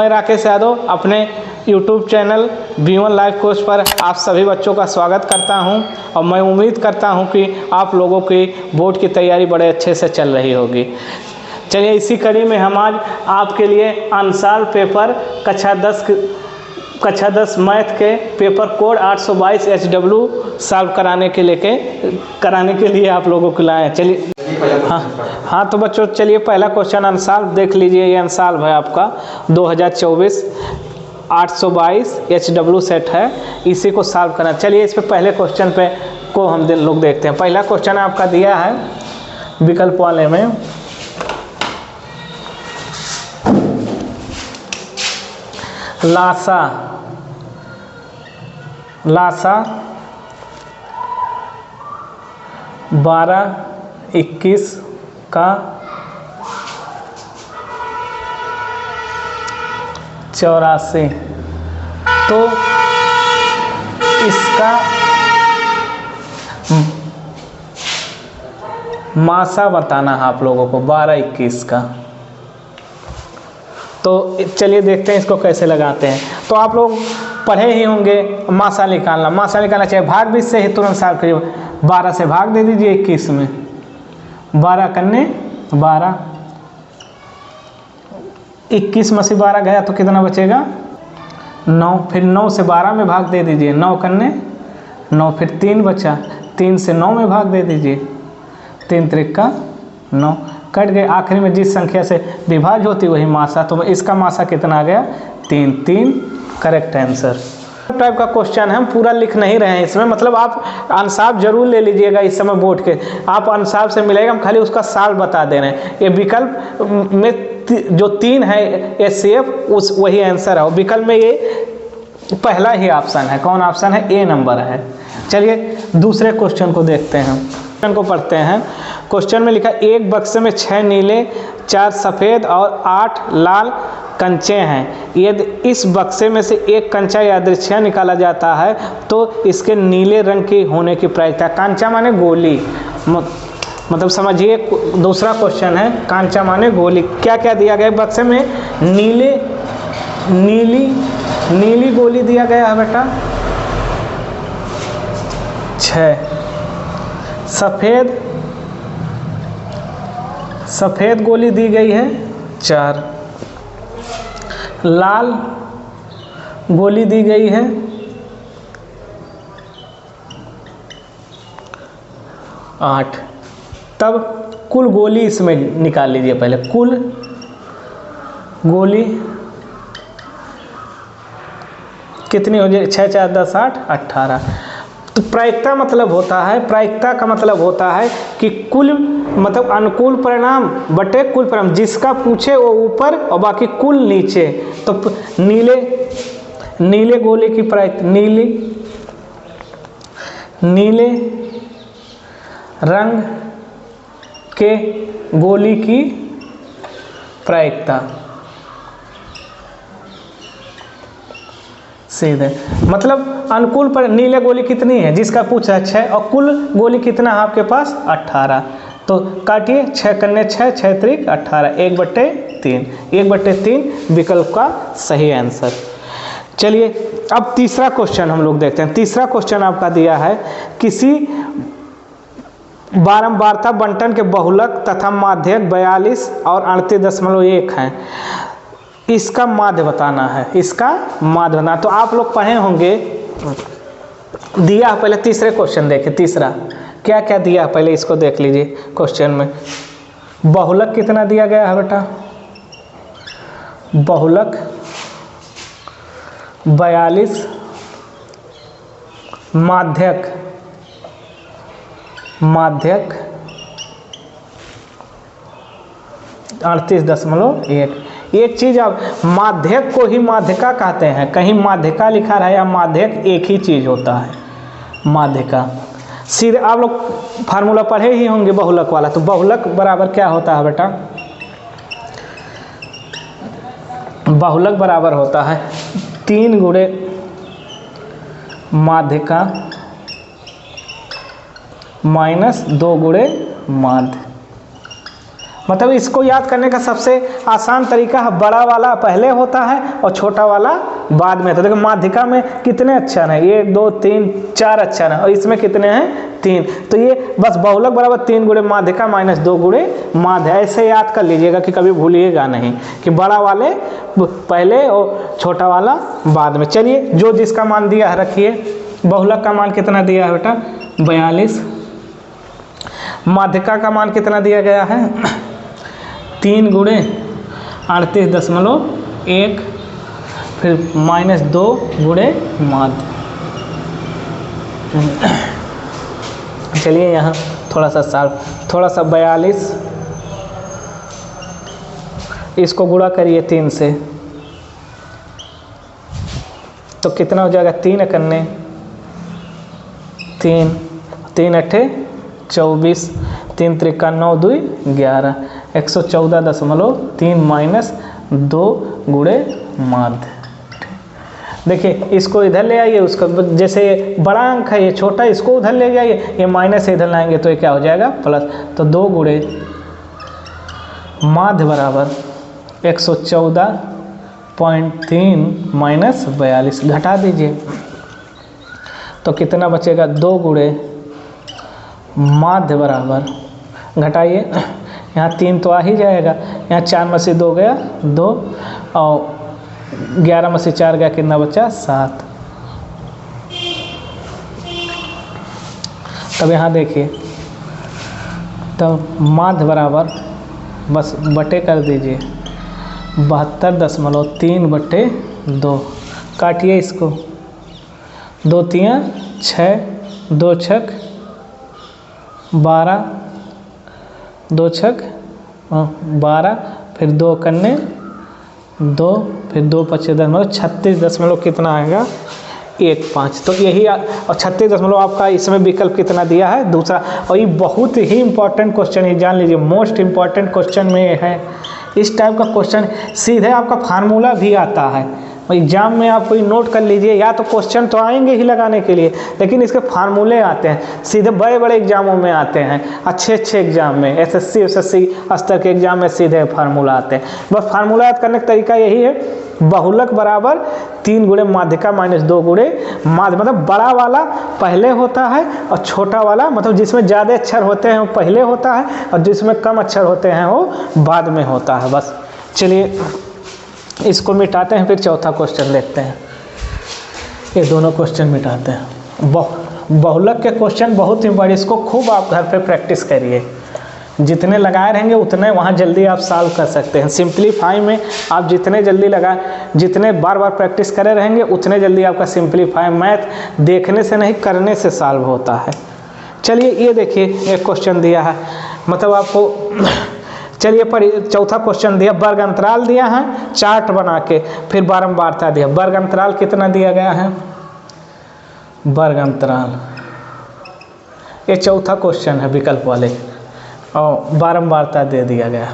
मैं राकेश यादव अपने YouTube channel V1 live course पर आप सभी बच्चों का स्वागत करता हूं और मैं उम्मीद करता हूं कि आप लोगों की बोर्ड की तैयारी बड़े अच्छे से चल रही होगी। चलिए इसी कड़ी में हम आज आपके लिए अनसाल्व पेपर कक्षा 10 मैथ के पेपर कोड 822 HW सॉल्व कराने के लिए आप लोगों को लाए। चलिए हाँ तो बच्चों चलिए पहला क्वेश्चन अनसाल्व देख लीजिए। ये अनसाल्व है आपका 2024 822 HW सेट है, इसी को सॉल्व करना। चलिए इस पे पहले क्वेश्चन पे को हम लोग देखते हैं। पहला क्वेश्चन आपका दिया है विकल्प वाले में, लासा 12 21 का 84, तो इसका मासा बताना है आप लोगों को 12 21 का। तो चलिए देखते हैं इसको कैसे लगाते हैं। तो आप लोग पढ़े ही होंगे मासा निकालना चाहिए। भाग 20 से ही तुरंत सॉल्व करिए। 12 से भाग दे दीजिए 21 में, 12 कन्ने 12, 21 में से 12 गया तो कितना बचेगा 9। फिर 9 से 12 में भाग दे दीजिए, 9 कन्ने 9, फिर 3 बचा, 3 से 9 में भाग दे दीजिए, 3 त्रिका 9, कट गए। आखिरी में जिस संख्या से विभाज्य होती वही मासा, तो इसका मासा कितना आ गया 3 करेक्ट आंसर। टाइप का क्वेश्चन है, हम पूरा लिख नहीं रहे हैं इसमें, मतलब आप अनसाफ जरूर ले लीजिएगा इस समय बोर्ड के। आप अनसाफ से मिलेगा, हम खाली उसका साल बता दे रहे हैं। ये विकल्प में जो 3 है SCF उस वही आंसर है। विकल्प में ये पहला ही ऑप्शन है। कौन ऑप्शन है? A नंबर है। चलिए दूसरे क्वेश्चन को देखते हैं, क्वेश्चन को पढ़ते हैं। क्वेश्चन में लिखा एक बक्से में 6 नीले 4 सफ़ेद और 8 लाल कंचे हैं। यदि इस बक्से में से एक कंचा यादृच्छिक निकाला जाता है तो इसके नीले रंग की होने की प्रायिकता। कंचा माने गोली, मतलब समझिए दूसरा क्वेश्चन है, कंचा माने गोली। क्या क्या दिया गया बक्से में? नीली गोली दिया गया है बेटा 6, सफ़ेद गोली दी गई है 4, लाल गोली दी गई है 8। तब कुल गोली इसमें निकाल लीजिए पहले। कुल गोली कितनी हो जाए? 6 4 10 8 18। तो प्रायिकता मतलब होता है, प्रायिकता का मतलब होता है कि कुल मतलब अनुकूल परिणाम बटे कुल परिणाम, जिसका पूछे वो ऊपर और बाकी कुल नीचे। तो नीले गोले की प्रायिकता, नीले रंग के गोली की प्रायिकता सीधे मतलब अनुकूल पर नीले गोली कितनी है जिसका पूछा है 6, और कुल गोली कितना है आपके पास 18। तो काटिए 6 कन्ने 6, 6 त्रिक 18, 1/3 विकल्प का सही आंसर। चलिए अब तीसरा क्वेश्चन हम लोग देखते हैं। तीसरा क्वेश्चन आपका दिया है किसी बारंबारता बंटन के बहुलक तथा माध्यक 42 और 38.1 हैं। इसका माध्य बताना है, इसका माध्य बताना। तो आप लोग पढ़े होंगे, दिया पहले तीसरे क्वेश्चन देखें। तीसरा क्या क्या दिया पहले इसको देख लीजिए। क्वेश्चन में बहुलक कितना दिया गया है बेटा? बहुलक 42, माध्यक 38.1। एक चीज आप माध्यक को ही माध्यका कहते हैं, कहीं माध्यका लिखा रहा है या माध्यक एक ही चीज होता है माध्यका। सीधे आप लोग फार्मूला पढ़े ही होंगे बहुलक वाला। तो बहुलक बराबर क्या होता है बेटा? बहुलक बराबर होता है 3 गुणे माध्यका माइनस 2 गुणे माध्य। मतलब इसको याद करने का सबसे आसान तरीका है, बड़ा वाला पहले होता है और छोटा वाला बाद में। तो देखो माध्यिका में कितने अक्षर हैं, 1 2 3 4 अक्षर हैं, और इसमें कितने हैं 3। तो ये बस बहुलक बराबर 3 गुणे माध्यिका माइनस 2 गुणे माध्य, ऐसे याद कर लीजिएगा कि कभी भूलिएगा नहीं कि बड़ा वाले पहले और छोटा वाला बाद में। चलिए जो जिसका मान दिया है रखिए। बहुलक का मान कितना दिया है बेटा 42, माध्यिका का मान कितना दिया गया है 3 गुणे 38.1, फिर माइनस 2 गुणे माध्य। चलिए यहाँ थोड़ा सा 42, इसको गुणा करिए 3 से, तो कितना हो जाएगा 3 एकन्ने 3, 3 अट्ठे 24, 3 त्रिका 9 2 11, 114.3 माइनस 2 गुणे माध्य। देखिए इसको इधर ले आइए, उसका जैसे बड़ा अंक है ये छोटा, इसको उधर ले जाइए, ये माइनस इधर लाएंगे तो ये क्या हो जाएगा प्लस। तो 2 गुणे माध्य बराबर 114.3 माइनस 42, घटा दीजिए तो कितना बचेगा 2 गुणे माध्य बराबर, घटाइए यहाँ 3 तो आ ही जाएगा, यहाँ 4 में से 2 गया 2, और 11 में से 4 गया, कितना बचा 7। तब यहाँ देखिए, तब माध्य बराबर बस बटे कर दीजिए 72.3/2, काटिए इसको, 2 3 6, 2 6 12, 2 6 12, फिर 2 कन्ने 2, फिर 2 25 36 कितना आएगा 15। तो यही और 36 आपका इसमें विकल्प कितना दिया है दूसरा। और ये बहुत ही इंपॉर्टेंट क्वेश्चन है, जान लीजिए मोस्ट इंपॉर्टेंट क्वेश्चन में है। इस टाइप का क्वेश्चन सीधे आपका फार्मूला भी आता है एग्जाम में, आप कोई नोट कर लीजिए, या तो क्वेश्चन तो आएंगे ही लगाने के लिए, लेकिन इसके फार्मूले आते हैं सीधे, बड़े बड़े एग्जामों में आते हैं, अच्छे एग्जाम में, एसएससी स्तर के एग्जाम में सीधे फार्मूला आते हैं। बस फार्मूला याद करने का तरीका यही है, बहुलक बराबर 3 गुणे माध्यिका माइनस 2 गुणे माध्य। मतलब बड़ा वाला पहले होता है और छोटा वाला, मतलब जिसमें ज़्यादा अक्षर होते हैं वो पहले होता है, और जिसमें कम अक्षर होते हैं वो बाद में होता है। बस चलिए इसको मिटाते हैं, फिर चौथा क्वेश्चन देखते हैं। ये दोनों क्वेश्चन मिटाते हैं। बहुलक के क्वेश्चन बहुत इंपॉर्टेंट, इसको खूब आप घर पे प्रैक्टिस करिए, जितने लगाए रहेंगे उतने वहाँ जल्दी आप सॉल्व कर सकते हैं। सिंप्लीफाई में आप जितने जल्दी जितने बार बार प्रैक्टिस करे रहेंगे उतने जल्दी आपका सिंप्लीफाई मैथ देखने से नहीं करने से सॉल्व होता है। चलिए ये देखिए एक क्वेश्चन दिया है, मतलब आपको चलिए चौथा क्वेश्चन दिया, वर्ग अंतराल दिया है चार्ट बना के, फिर बारंबारता दिया। वर्ग अंतराल कितना दिया गया है, वर्ग अंतराल ये चौथा क्वेश्चन है विकल्प वाले, और बारंबारता दे दिया गया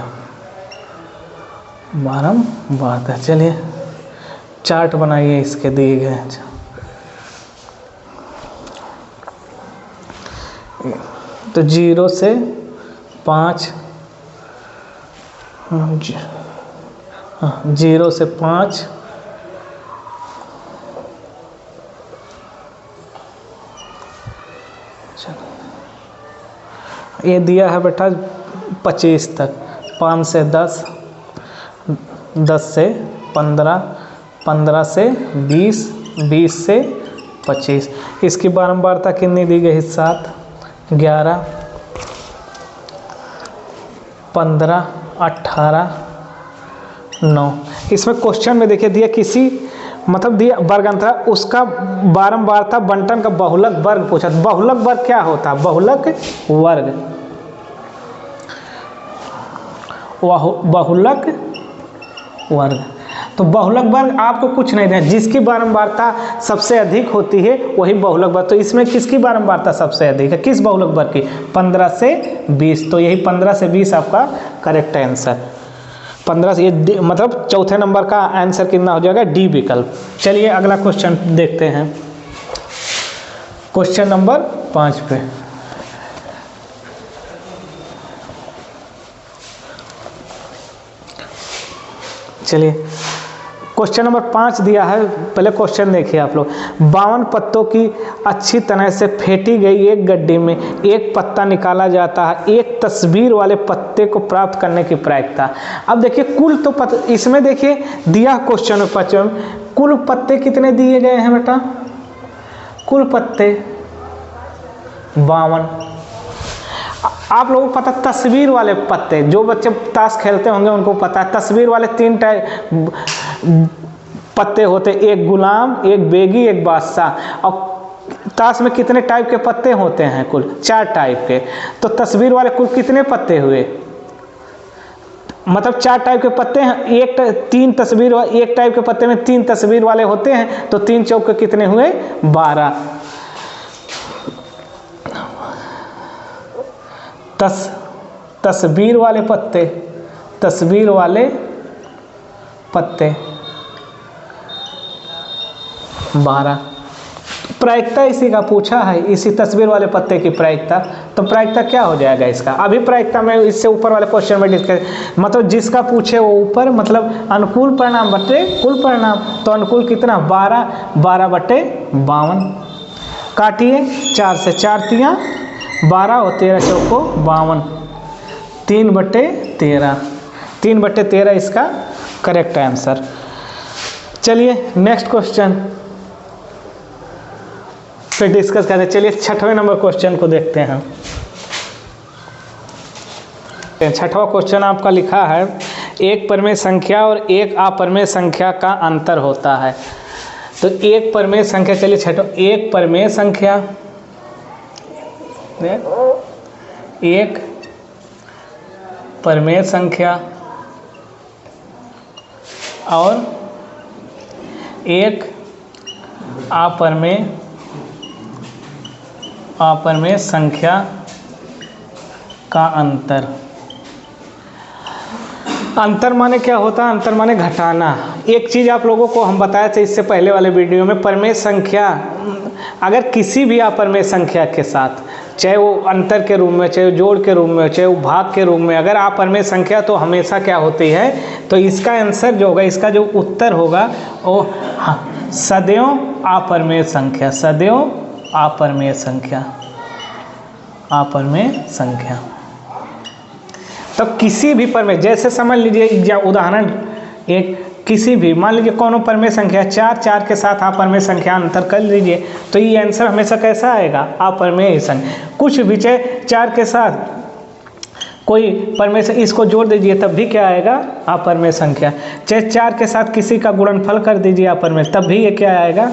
बारंबारता। चलिए चार्ट बनाइए इसके दिए गए। तो 0 से 5, 0 से 5, ये दिया है बेटा 25 तक, 5 से 10, 10 से 15, 15 से 20, 20 से 25। इसकी बारंबारता कितनी दी गई 7, 11, 15, 18, 9। इसमें क्वेश्चन में देखिए दिया किसी मतलब दिया वर्ग अंतराल, उसका बारंबारता बंटन का बहुलक वर्ग पूछा। बहुलक वर्ग क्या होता है, बहुलक वर्ग, बहुलक वर्ग। तो बहुलक वर्ग आपको कुछ नहीं देना, जिसकी बारंबारता सबसे अधिक होती है वही बहुलक वर्ग। तो इसमें किसकी बारंबारता सबसे अधिक है, किस बहुलक वर्ग की, 15 से 20। तो यही 15 से 20 आपका करेक्ट आंसर। 15 से ये मतलब चौथे नंबर का आंसर कितना हो जाएगा, डी विकल्प। चलिए अगला क्वेश्चन देखते हैं, क्वेश्चन नंबर 5 पे। चलिए क्वेश्चन नंबर 5 दिया है, पहले क्वेश्चन देखिए आप लोग। 52 पत्तों की अच्छी तरह से फेंटी गई एक गड्डी में एक पत्ता निकाला जाता है, एक तस्वीर वाले पत्ते को प्राप्त करने की प्रायिकता। अब देखिए कुल तो इसमें देखिए दिया क्वेश्चन में 5 कुल पत्ते कितने दिए गए हैं बेटा, कुल पत्ते 52। आप लोगों को पता तस्वीर वाले पत्ते, जो बच्चे ताश खेलते होंगे उनको पता है तस्वीर वाले 3 टाइप पत्ते होते, एक गुलाम, एक बेगी, एक बादशाह। और ताश में कितने टाइप के पत्ते होते हैं, कुल 4 टाइप के। तो तस्वीर वाले कुल कितने पत्ते हुए, मतलब 4 टाइप के पत्ते हैं, 3 तस्वीर, एक टाइप के पत्ते में 3 तस्वीर वाले होते हैं, तो 3 चौके कितने हुए 12। तस्वीर वाले पत्ते, तस्वीर वाले पत्ते 12। प्रायिकता इसी का पूछा है, इसी तस्वीर वाले पत्ते की प्रायिकता। तो प्रायिकता क्या हो जाएगा इसका, अभी प्रायिकता में इससे ऊपर वाले क्वेश्चन में डिस्कस, मतलब जिसका पूछे वो ऊपर, मतलब अनुकूल परिणाम बटे कुल परिणाम। तो अनुकूल कितना 12, 12 बटे 52। काटिए 4 से 4 तियाँ 12 और 13 चौको 52, 3 बटे 13, 3 बटे 13 इसका करेक्ट आंसर। चलिए नेक्स्ट क्वेश्चन फिर डिस्कस करते हैं। चलिए 6वें नंबर क्वेश्चन को देखते हैं। 6वां क्वेश्चन आपका लिखा है, एक परिमेय संख्या और एक अपरिमेय संख्या का अंतर होता है। तो एक परिमेय संख्या, चलिए 6वां, एक परिमेय संख्या, एक परिमेय संख्या और एक अपरिमेय संख्या का अंतर। अंतर माने क्या होता है, अंतर माने घटाना। एक चीज़ आप लोगों को हम बताए थे इससे पहले वाले वीडियो में, परिमेय संख्या अगर किसी भी अपरिमेय संख्या के साथ, चाहे वो अंतर के रूप में, चाहे वो जोड़ के रूप में, चाहे वो भाग के रूप में, अगर अपरिमेय संख्या तो हमेशा क्या होती है, तो इसका आंसर जो होगा, इसका जो उत्तर होगा वो सदैव अपरिमेय संख्या, सदैव अपरिमेय संख्या, अपरिमेय संख्या। तो किसी भी परिमेय, जैसे समझ लीजिए उदाहरण एक, किसी भी मान लीजिए कौन परिमेय संख्या 4, 4 के साथ अपरिमेय संख्या अंतर कर लीजिए, तो ये आंसर हमेशा कैसा आएगा, अपरिमेय संख्या। कुछ भी चाहे 4 के साथ कोई परिमेय से इसको जोड़ दीजिए तब भी क्या आएगा, अपरिमेय संख्या। चाहे 4 के साथ किसी का गुणनफल कर दीजिए अपरिमेय, तब भी ये क्या आएगा,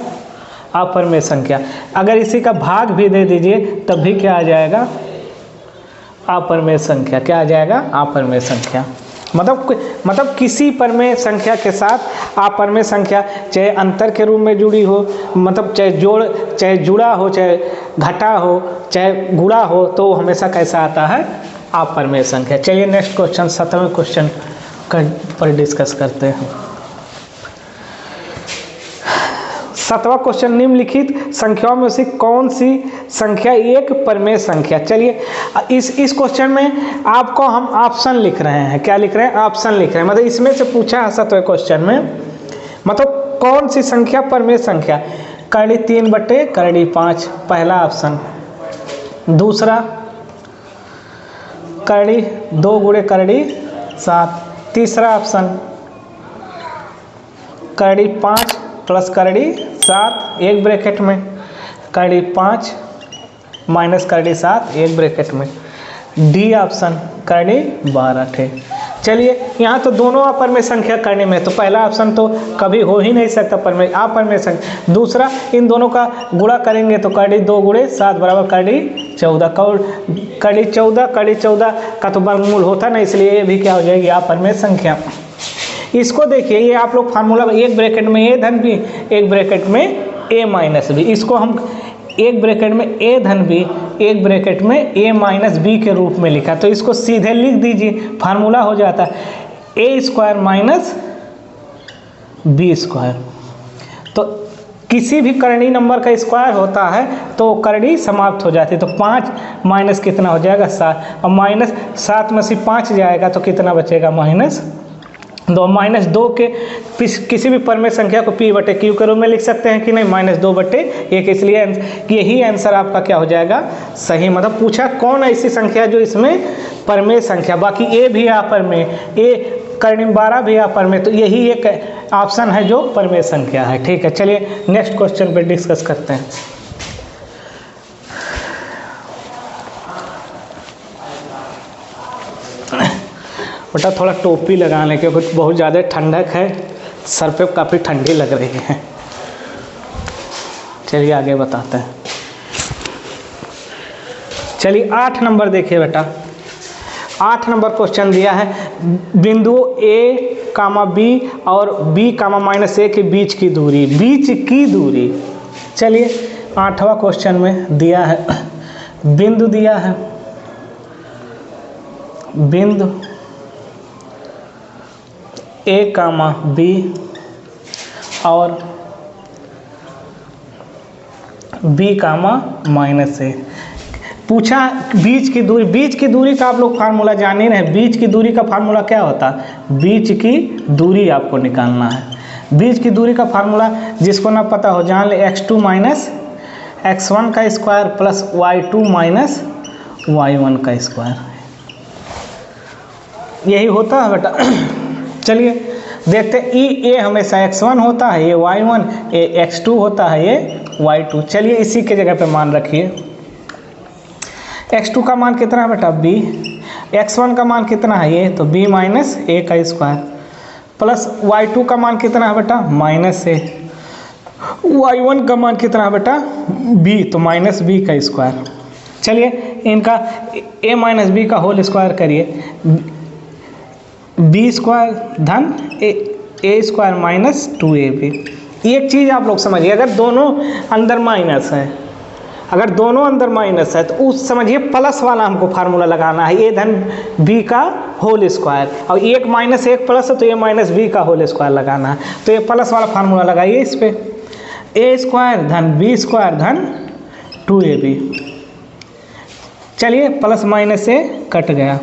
अपरिमेय संख्या। अगर इसी का भाग भी दे दीजिए तब भी क्या आ जाएगा, अपरिमेय संख्या। क्या आ जाएगा, अपरिमेय संख्या। मतलब किसी परिमेय संख्या के साथ अपरिमेय संख्या, चाहे अंतर के रूप में जुड़ी हो, मतलब चाहे जुड़ा हो, चाहे घटा हो, चाहे गुणा हो, तो हमेशा कैसा आता है, अपरिमेय संख्या। चलिए नेक्स्ट क्वेश्चन 7वें क्वेश्चन पर डिस्कस करते हैं। 7वां क्वेश्चन, निम्नलिखित संख्याओं में से कौन सी संख्या एक परिमेय संख्या। चलिए इस क्वेश्चन में आपको हम ऑप्शन लिख रहे हैं, क्या लिख रहे हैं, ऑप्शन लिख रहे हैं। मतलब इसमें से पूछा है 7वें क्वेश्चन में, मतलब कौन सी संख्या परिमेय संख्या। करड़ी 3 बटे करड़ी 5 पहला ऑप्शन, दूसरा करड़ी 2 गुणे करड़ी 7, तीसरा ऑप्शन करड़ी 5 प्लस करड़ी 7 एक ब्रैकेट में, करड़ी 5 माइनस करड़ी 7 एक ब्रैकेट में, डी ऑप्शन करड़ी 12 थे। चलिए यहाँ तो दोनों अपरिमेय संख्या करने में, तो पहला ऑप्शन तो कभी हो ही नहीं सकता परिमेय अपरिमेय संख्या। दूसरा इन दोनों का गुणा करेंगे तो करड़ी 2 गुणे 7 बराबर करड़ी 14, करड़ी 14 का तो वर्गमूल होता ना, इसलिए ये भी क्या हो जाएगी, अपरिमेय संख्या। इसको देखिए, ये आप लोग फार्मूला एक ब्रैकेट में a धन b, एक ब्रैकेट में a माइनस b, इसको हम एक ब्रैकेट में a धन b, एक ब्रैकेट में a माइनस b के रूप में लिखा, तो इसको सीधे लिख दीजिए, फार्मूला हो जाता है a square minus b square. तो किसी भी करणी नंबर का स्क्वायर होता है तो करणी समाप्त हो जाती है। तो 5 माइनस कितना हो जाएगा 7, और माइनस 7 में से 5 जाएगा तो कितना बचेगा, तो -2 के किसी भी परमेय संख्या को p/q के रूप में लिख सकते हैं कि नहीं, -2/1, इसलिए यही आंसर आपका क्या हो जाएगा, सही। मतलब पूछा कौन ऐसी संख्या जो इसमें परमेय संख्या, बाकी ए भी अपरमेय, ए कर्णिम 12 भी अपरमेय, तो यही एक ऑप्शन है जो परमेय संख्या है। ठीक है, चलिए नेक्स्ट क्वेश्चन पे डिस्कस करते हैं। बेटा थोड़ा टोपी लगा लें क्योंकि बहुत ज़्यादा ठंडक है, सर पे काफ़ी ठंडी लग रही है। चलिए आगे बताते हैं। चलिए 8 नंबर देखिए बेटा, 8 नंबर क्वेश्चन दिया है, बिंदु A, B और B, -a के बीच की दूरी, चलिए 8वां क्वेश्चन में दिया है, बिंदु दिया है, बिंदु A, B और B, -a, पूछा बीच की दूरी का आप लोग फार्मूला जान ही रहे हैं। बीच की दूरी का फार्मूला क्या होता है, बीच की दूरी आपको निकालना है। बीच की दूरी का फार्मूला जिसको ना पता हो जान ले, x2 - x1 का स्क्वायर प्लस y2 - y1 का स्क्वायर, यही होता है बेटा। चलिए देखते, ए हमेशा x1 होता है, ये y1, ये x2 होता है, ये y2। चलिए इसी के जगह पे मान रखिए, x2 का मान कितना है बेटा, b, x1 का मान कितना है, ये तो b - a का स्क्वायर, प्लस y2 का मान कितना है बेटा, -a, y1 का मान कितना है बेटा, b, तो -b का स्क्वायर। चलिए इनका a - b का होल स्क्वायर करिए, b स्क्वायर धन a स्क्वायर -2ab। एक चीज़ आप लोग समझिए, अगर दोनों अंदर माइनस है, तो उस समझिए प्लस वाला हमको फार्मूला लगाना है, a धन b का होल स्क्वायर, और 1 - 1 प्लस है तो ये -b का होल स्क्वायर लगाना है। तो ये प्लस वाला फार्मूला लगाइए इस पे, a स्क्वायर धन b स्क्वायर धन 2ab। चलिए प्लस माइनस से कट गया,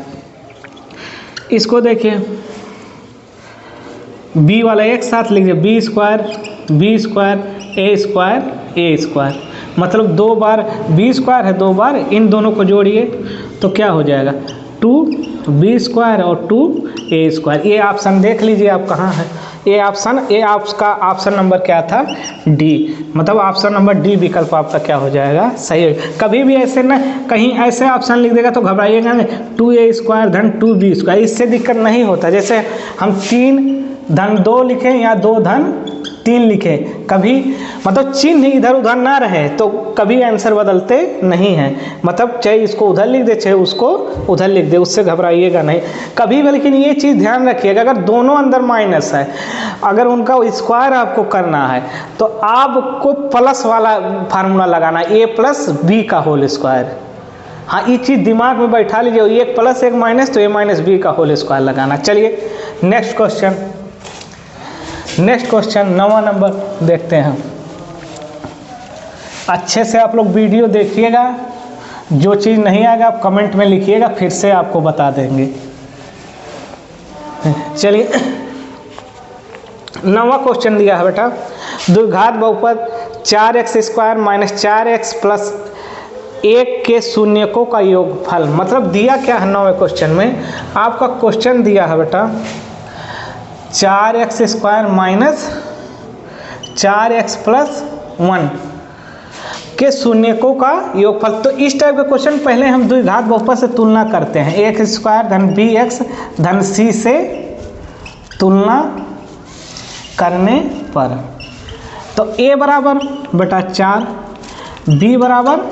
इसको देखिए b वाला एक साथ लिखिए, b स्क्वायर a स्क्वायर, मतलब 2 बार b स्क्वायर है, 2 बार इन दोनों को जोड़िए तो क्या हो जाएगा, 2b स्क्वायर और 2a स्क्वायर। ये ऑप्शन देख लीजिए आप कहाँ है, ये आपका ऑप्शन नंबर क्या था, डी, मतलब ऑप्शन नंबर डी विकल्प आपका क्या हो जाएगा, सही है। कभी भी ऐसे ना कहीं ऐसे ऑप्शन लिख देगा तो घबराइएगा नहीं, 2a स्क्वायर धन 2b स्क्वायर, इससे दिक्कत नहीं होता। जैसे हम 3 धन 2 लिखें या 2 धन 3 लिखें, कभी मतलब चिन्ह इधर उधर ना रहे तो कभी आंसर बदलते नहीं हैं, मतलब चाहे इसको उधर लिख दे चाहे उसको उधर लिख दे, उससे घबराइएगा नहीं कभी भी। लेकिन ये चीज़ ध्यान रखिएगा, अगर दोनों अंदर माइनस है, अगर उनका स्क्वायर आपको करना है तो आपको प्लस वाला फार्मूला लगाना है, a प्लस b का होल स्क्वायर। हाँ, ये चीज़ दिमाग में बैठा लीजिए, एक प्लस एक माइनस तो a माइनस b का होल स्क्वायर लगाना। चलिए नेक्स्ट क्वेश्चन 9वां नंबर देखते हैं। अच्छे से आप लोग वीडियो देखिएगा, जो चीज़ नहीं आएगा आप कमेंट में लिखिएगा, फिर से आपको बता देंगे। चलिए 9वां क्वेश्चन दिया है बेटा, द्विघात बहुपद 4x square minus 4x plus 1 के शून्यकों का योगफल, मतलब दिया क्या है 9वें क्वेश्चन में, आपका क्वेश्चन दिया है बेटा 4x square minus 4x plus 1 के शून्यकों का योगफल। तो इस टाइप के क्वेश्चन पहले हम द्विघात बहुपद से तुलना करते हैं, x स्क्वायर धन bx धन c से तुलना करने पर, तो a बराबर बेटा 4, b बराबर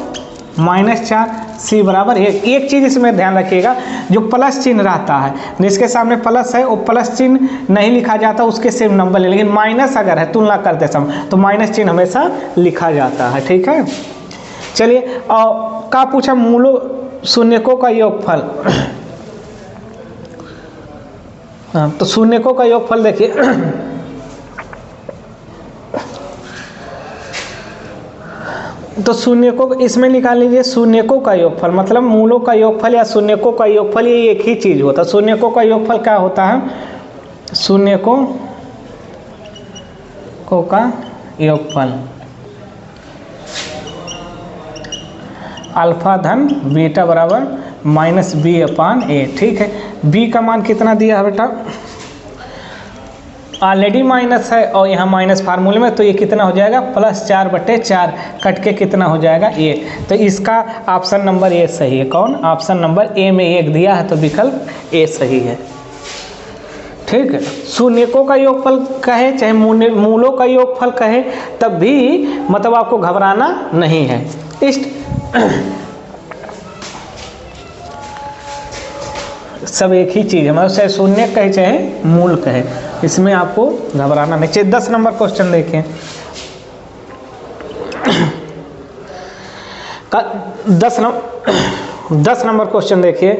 -4, c बराबर 1। एक चीज़ इसमें ध्यान रखिएगा, जो प्लस चिन्ह रहता है, जिसके सामने प्लस है वो प्लस चिन्ह नहीं लिखा जाता, उसके सिर्फ नंबर ले, लेकिन माइनस अगर है तुलना करते समय तो माइनस चिन्ह हमेशा लिखा जाता है, ठीक है। चलिए और का पूछा, मूलों शून्यकों का योगफल। तो शून्यकों का योगफल देखिए, तो शून्यकों इसमें निकाल लीजिए, शून्यकों का योगफल मतलब मूलों का योगफल या शून्यकों का योगफल, ये एक ही चीज़ होता है। शून्यकों का योगफल क्या होता है, शून्य को का योगफल अल्फा धन बीटा बराबर माइनस बी अपान ए। ठीक है, बी का मान कितना दिया है बेटा, ऑलरेडी माइनस है और यहाँ माइनस फार्मूले में, तो ये कितना हो जाएगा +4/4 कट के कितना हो जाएगा 1। तो इसका ऑप्शन नंबर ए सही है। कौन? ऑप्शन नंबर ए में 1 दिया है तो विकल्प ए सही है। ठीक है, शून्यकों का योगफल कहे चाहे मूलों का योगफल कहे तब भी मतलब आपको घबराना नहीं है। इस सब एक ही चीज़ है, मतलब चाहे शून्य कहे चाहे मूल कहे, इसमें आपको घबराना नहीं चाहिए। 10 नंबर क्वेश्चन देखें। 10 नंबर क्वेश्चन देखिए,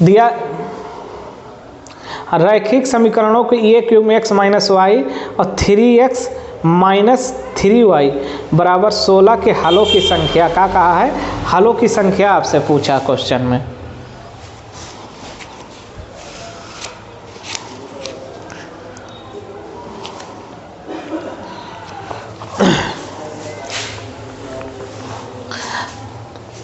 दिया रैखिक समीकरणों के a cube x minus y और 3x माइनस 3y बराबर 16 के हलों की संख्या का कहा है। हलों की संख्या आपसे पूछा क्वेश्चन में।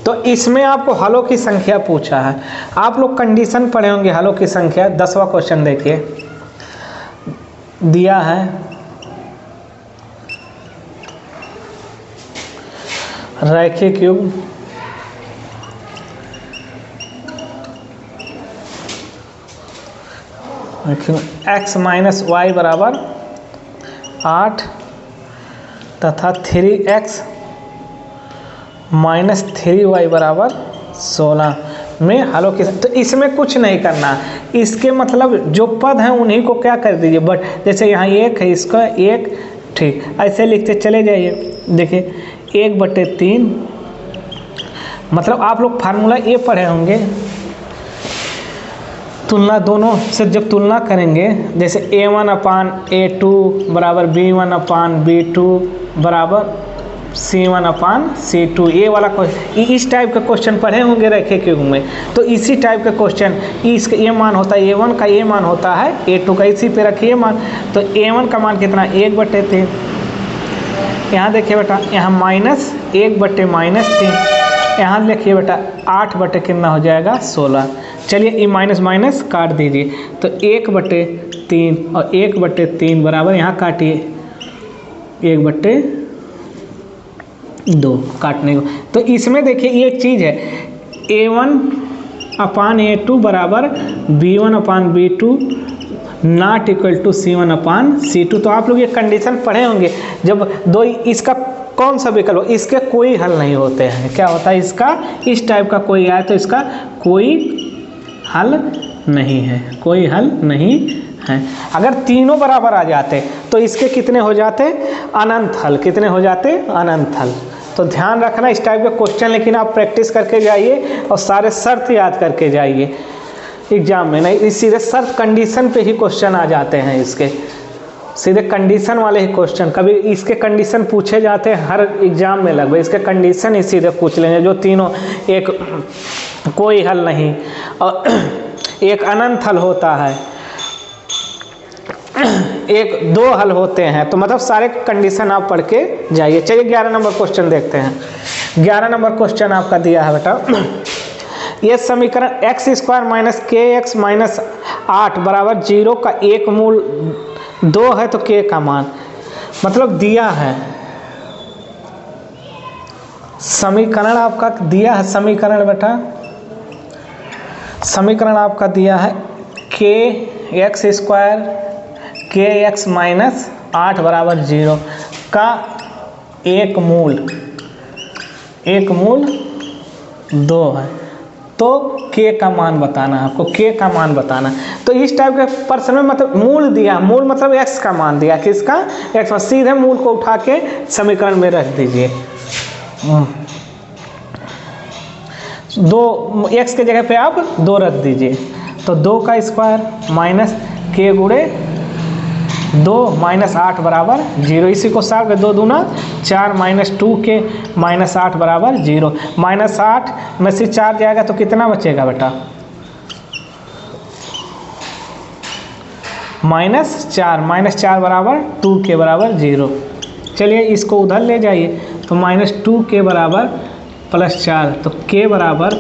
तो इसमें आपको हलों की संख्या पूछा है। आप लोग कंडीशन पढ़े होंगे हलों की संख्या। 10वां क्वेश्चन देखिए, दिया है रैखिक क्यूब x माइनस वाई बराबर 8 तथा 3x माइनस 3y बराबर 16 में हलों की। तो इसमें कुछ नहीं करना, इसके मतलब जो पद हैं उन्हीं को क्या कर दीजिए, बट जैसे यहाँ 1 है इसका 1, ठीक ऐसे लिखते चले जाइए। देखिए 1/3, मतलब आप लोग फार्मूला ये पढ़े होंगे, तुलना दोनों से जब तुलना करेंगे, जैसे a1/a2 बराबर b1/b2 बराबर c1/c2, ये वाला क्वेश्चन, इस टाइप का क्वेश्चन पढ़े होंगे रैखिक क्यूब में। तो इसी टाइप का क्वेश्चन, इसका ये मान होता है a1 का, ये मान होता है a2 का, इसी पे रखिए मान। तो a1 का मान कितना 1/3, यहाँ देखिए बेटा, यहाँ माइनस 1/-3, यहाँ देखिए बेटा 8 कितना हो जाएगा 16। चलिए ये माइनस माइनस काट दीजिए, तो 1/3 और 1/3 बराबर यहाँ काटिए 1/2 काटने को। तो इसमें देखिए ये एक चीज़ है, a1/a2 बराबर b1/b2 not equal to c1/c2। तो आप लोग ये कंडीशन पढ़े होंगे जब दो, इसका कौन सा विकल्प हो, इसके कोई हल नहीं होते हैं। क्या होता है इसका, इस टाइप का कोई आए तो इसका कोई हल नहीं है, कोई हल नहीं है। अगर तीनों बराबर आ जाते तो इसके कितने हो जाते, अनंत हल। कितने हो जाते, अनंत हल। तो ध्यान रखना इस टाइप के क्वेश्चन, लेकिन आप प्रैक्टिस करके जाइए और सारे शर्त याद करके जाइए एग्जाम में। नहीं सीधे शर्त कंडीशन पे ही क्वेश्चन आ जाते हैं इसके, सीधे कंडीशन वाले ही क्वेश्चन। कभी इसके कंडीशन पूछे जाते हैं हर एग्जाम में लगभग, इसके कंडीशन ही सीधे पूछ लेंगे, जो तीनों, एक कोई हल नहीं और एक अनंत हल होता है, एक 2 हल होते हैं। तो मतलब सारे कंडीशन आप पढ़ के जाइए। चलिए 11 नंबर क्वेश्चन देखते हैं। 11 नंबर क्वेश्चन आपका दिया है बेटा, ये समीकरण x² माइनस kx माइनस 8 बराबर 0 का एक मूल 2 है तो k का मान, मतलब दिया है समीकरण आपका दिया है, समीकरण बेटा समीकरण आपका दिया है kx² kx माइनस 8 बराबर 0 का एक मूल 2 है, तो k का मान बताना है आपको, k का मान बताना। तो इस टाइप के प्रश्न में मतलब मूल दिया, मूल मतलब x का मान दिया, किसका, x। सीधे मूल को उठा के समीकरण में रख दीजिए। 2 x के जगह पे आप 2 रख दीजिए, तो 2 का स्क्वायर माइनस k गुणे 2 माइनस 8 बराबर 0। इसी को साफ कर, 2 दूना 4 माइनस 2k माइनस 8 बराबर 0। माइनस 8 में से 4 जाएगा तो कितना बचेगा बेटा, -4 बराबर 2 के बराबर 0। चलिए इसको उधर ले जाइए, तो -2 के बराबर +4, तो के बराबर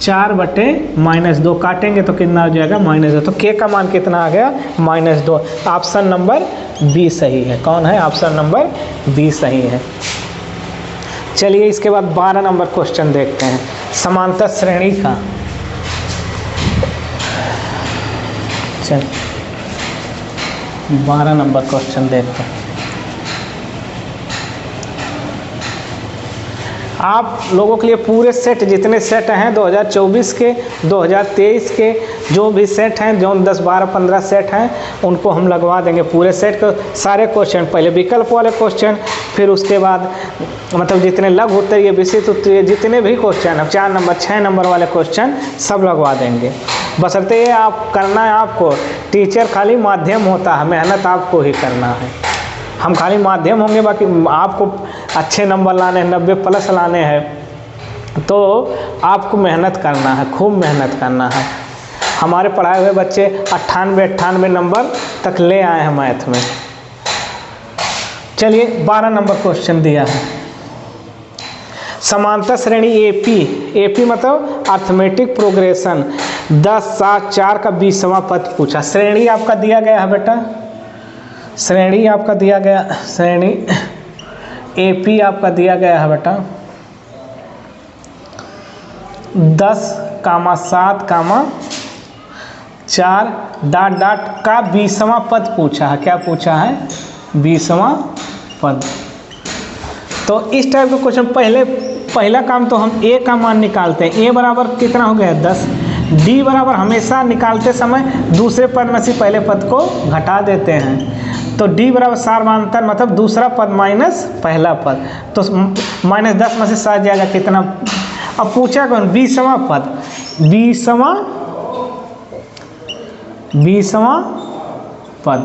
4/-2 काटेंगे तो कितना हो जाएगा -2। तो के का मान कितना आ गया -2। ऑप्शन नंबर बी सही है। कौन है? ऑप्शन नंबर बी सही है। चलिए इसके बाद 12 नंबर क्वेश्चन देखते हैं समांतर श्रेणी का। चल 12 नंबर क्वेश्चन देखते हैं। आप लोगों के लिए पूरे सेट, जितने सेट हैं 2024 के, 2023 के, जो भी सेट हैं, जो 10, 12, 15 सेट हैं, उनको हम लगवा देंगे पूरे सेट को। सारे क्वेश्चन, पहले विकल्प वाले क्वेश्चन, फिर उसके बाद मतलब जितने लघु उत्तर, ये विशिष्ट उत्तर, ये जितने भी क्वेश्चन हैं 4 नंबर 6 नंबर वाले क्वेश्चन सब लगवा देंगे। बशर्ते ये आप करना है, आपको टीचर खाली माध्यम होता है, मेहनत आपको ही करना है। हम खाली माध्यम होंगे, बाकी आपको अच्छे नंबर लाने हैं, 90+ लाने हैं, तो आपको मेहनत करना है, खूब मेहनत करना है। हमारे पढ़ाए हुए बच्चे 98 नंबर तक ले आए हैं मैथ में। चलिए 12 नंबर क्वेश्चन दिया है। समांतर श्रेणी एपी मतलब अर्थमेटिक प्रोग्रेशन, 10, 7, 4 का 20वां पद पूछा। श्रेणी आपका दिया गया है बेटा, श्रेणी आपका दिया गया, श्रेणी एपी आपका दिया गया है बेटा 10, 7, 4 ... का 20वां पद पूछा है। क्या पूछा है? 20वां पद। तो इस टाइप का क्वेश्चन पहला काम तो हम ए का मान निकालते हैं। ए बराबर कितना हो गया? 10। डी बराबर हमेशा निकालते समय दूसरे पद में से पहले पद को घटा देते हैं, तो डी बराबर सार्वधातुक मतलब दूसरा पद माइनस पहला पद, तो -10 में से 7 जाएगा कितना? अब पूछा कौन? 20वां पद। 20वां पद